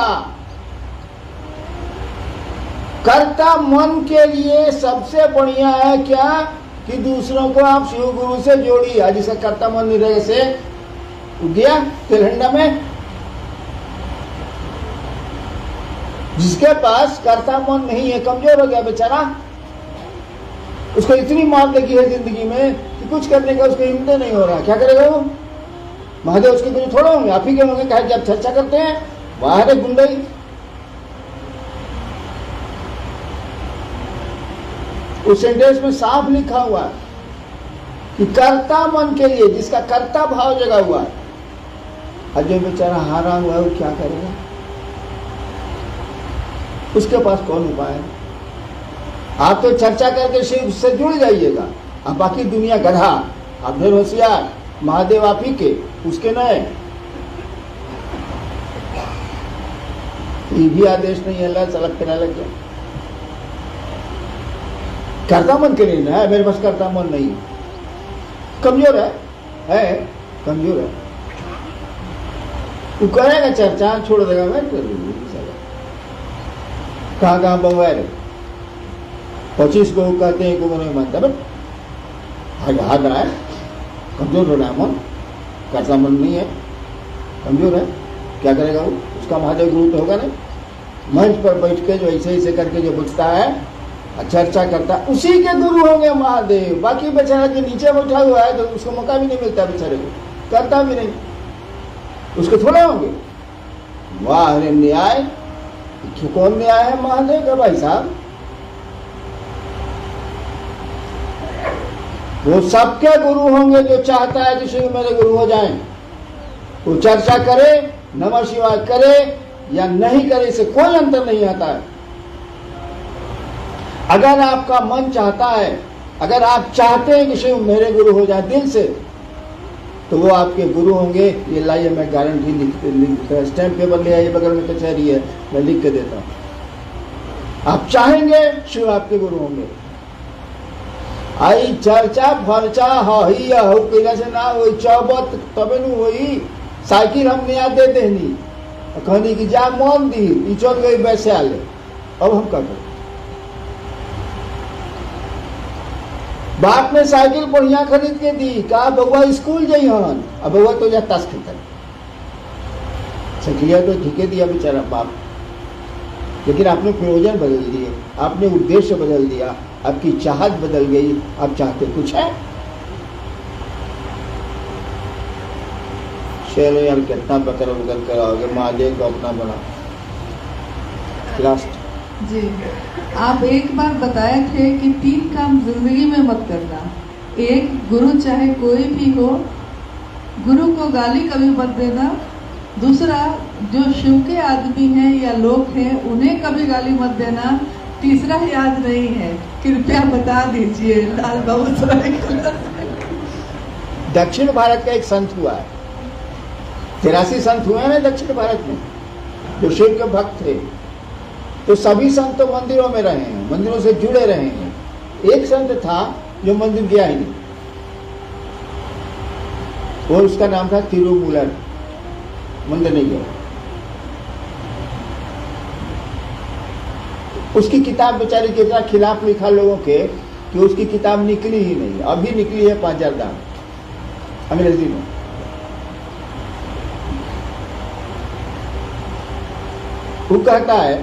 कर्ता मन के लिए सबसे बढ़िया है क्या कि दूसरों को आप शिव गुरु से जोड़िए। आज इसका कर्ता मन निर्णय से गया तेलहंडा में, जिसके पास कर्ता मन नहीं है, कमजोर हो गया बेचारा, उसको इतनी मार लगी है जिंदगी में कि कुछ करने का उसको हिम्मत नहीं हो रहा। क्या करेगा वो? महादेव उसके गुरु थोड़े होंगे, आप ही के होंगे। कहा कि आप चर्चा करते हैं, बाहर है गुंडई। उस सेंटेंस में साफ लिखा हुआ है कि कर्ता मन के लिए, जिसका कर्ता भाव जगा हुआ है। और जो बेचारा हारा हुआ है वो क्या करेगा? उसके पास कौन उपाय है? आप तो चर्चा करके शिव से जुड़ जाइएगा, अब बाकी दुनिया गधा, आप ढेर होशियार, महादेव आप ही के, उसके नए। ये भी आदेश नहीं है, अल्लाह सलग करने लग गया। करता मन के लिए ना है, मेरे पास करता मन नहीं है, कमजोर है कमजोर है। वो करेगा चर्चा, छोड़ देगा, मैं कर दूंगी। कहाँ बवाए 25 को कहते हैं, को नहीं मानता, बट हाथ रहा है, कमजोर हो रहा है मन, करता मन नहीं है, कमजोर है, क्या करेगा वो? उसका महादेव गुरु तो होगा नहीं। मंच पर बैठ के जो ऐसे ऐसे करके जो बुझता है, चर्चा करता है, उसी के गुरु होंगे महादेव। बाकी बेचारा के नीचे बैठा हुआ है तो उसको मौका भी नहीं मिलता, बेचारे को करता भी नहीं, उसके थोड़े होंगे। वाह अरे न्याय, कौन न्याय है महादेव का भाई साहब? वो सबके गुरु होंगे जो चाहता है कि शिव मेरे गुरु हो जाएं। वो चर्चा करे, नमः शिवाय करे या नहीं करे, इससे कोई अंतर नहीं आता है। अगर आपका मन चाहता है, अगर आप चाहते हैं कि शिव मेरे गुरु हो जाए दिल से, तो वो आपके गुरु होंगे। ये लाइए, मैं गारंटी लिख स्टैंप पेपर ले आइए, बगल में कचहरी है, मैं लिख के देता हूं। आप चाहेंगे, शिव आपके गुरु होंगे। आई चर्चा फर्चा ही कैला से ना हो चौबत तबे नु होई। साइकिल हम नया दे देनी, कहनी कि जा मन दी, चल गई वैसे आले, अब हम क्या करें? बाप ने साइकिल बढ़िया खरीद के दी, कहा बउआ स्कूल जइहन, अब बउआ तो जा ताश खेलता सखिया तो ठीके दिया बेचारा बाप, लेकिन आपने प्रयोजन बदल दिए, आपने उद्देश्य बदल दिया, आपकी चाहत बदल गई। आप चाहते कुछ है। चलो यार, कितना बकर बदल कराओगे, महादेव को अपना बना। लास्ट जी, आप एक बार बताए थे कि 3 काम जिंदगी में मत करना। एक, गुरु चाहे कोई भी हो, गुरु को गाली कभी मत देना। दूसरा, जो शिव के आदमी हैं या लोग हैं उन्हें कभी गाली मत देना। तीसरा याद नहीं है, कृपया बता दीजिए। लाल बाबू दक्षिण भारत का एक संत हुआ है, 83 संत हुए हैं ना दक्षिण भारत में जो शिव के भक्त थे। तो सभी संत तो मंदिरों में रहे हैं, मंदिरों से जुड़े रहे हैं। एक संत था जो मंदिर गया ही नहीं, और उसका नाम था तिरुमूलर, मंदिर नहीं गया। उसकी किताब बेचारी के इतना खिलाफ लिखा लोगों के कि उसकी किताब निकली ही नहीं। अभी निकली है 5000 दाम अंग्रेजी में। वो कहता है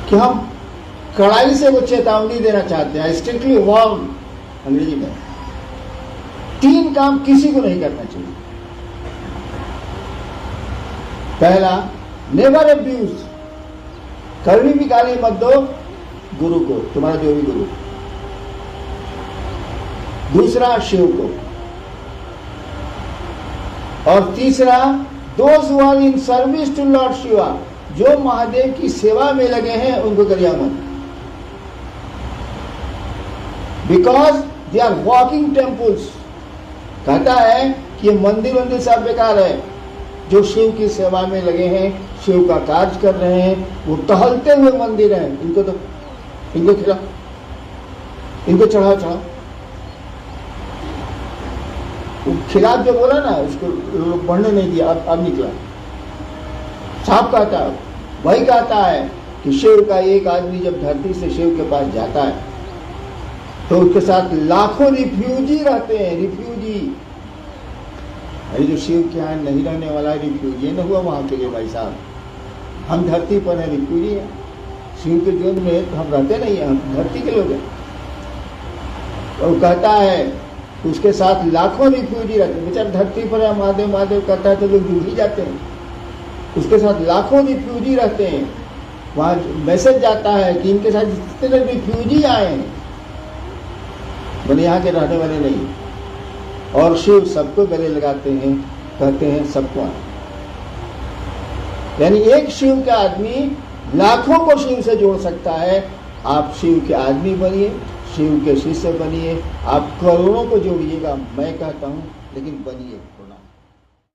कि हम कड़ाई से वो चेतावनी देना चाहते हैं, स्ट्रिक्टली वार्न, अंग्रेजी में 3 काम किसी को नहीं करना चाहिए। पहला, नेवर अब्यूज, कभी भी गाली मत दो गुरु को, तुम्हारा जो भी गुरु। दूसरा, शिव को। और तीसरा, those who are in service to lord Shiva, जो महादेव की सेवा में लगे हैं उनको करिया मत, because they are walking temples. कहता है कि ये मंदिर सब बेकार है। जो शिव की सेवा में लगे हैं, शिव का कार्य कर रहे हैं, वो टहलते हुए मंदिर हैं। इनको खिला, इनको चढ़ाओ। खिलाफ जो बोला ना, उसको बढ़ने नहीं दिया, अब निकला। साफ कहता है, वही कहता है कि शिव का एक आदमी जब धरती से शिव के पास जाता है तो उसके साथ लाखों रिफ्यूजी रहते हैं। रिफ्यूजी, अरे जो शिव के यहाँ नहीं रहने वाला रिफ्यूजी न हुआ वहां के लिए भाई साहब। हम धरती पर है, रिफ्यूजी है। शिव के जोन में तो हम रहते नहीं है, हम धरती के लोग हैं। और कहता है उसके साथ लाखों रिफ्यूजी रहते हैं। बेचारा धरती पर है, महादेव महादेव कहता है तो लोग डूब ही जाते हैं। उसके साथ लाखों रिफ्यूजी रहते हैं। वहाँ मैसेज जाता है कि इनके साथ जितने रिफ्यूजी आए हैं, बोले यहाँ के रहने वाले नहीं। और शिव सबको गले लगाते हैं, कहते हैं सबको आए। यानी एक शिव का आदमी लाखों को शिव से जोड़ सकता है। आप शिव के आदमी बनिए, शिव के शिष्य बनिए, आप करोड़ों को जोड़िएगा, मैं कहता हूँ, लेकिन बनिए।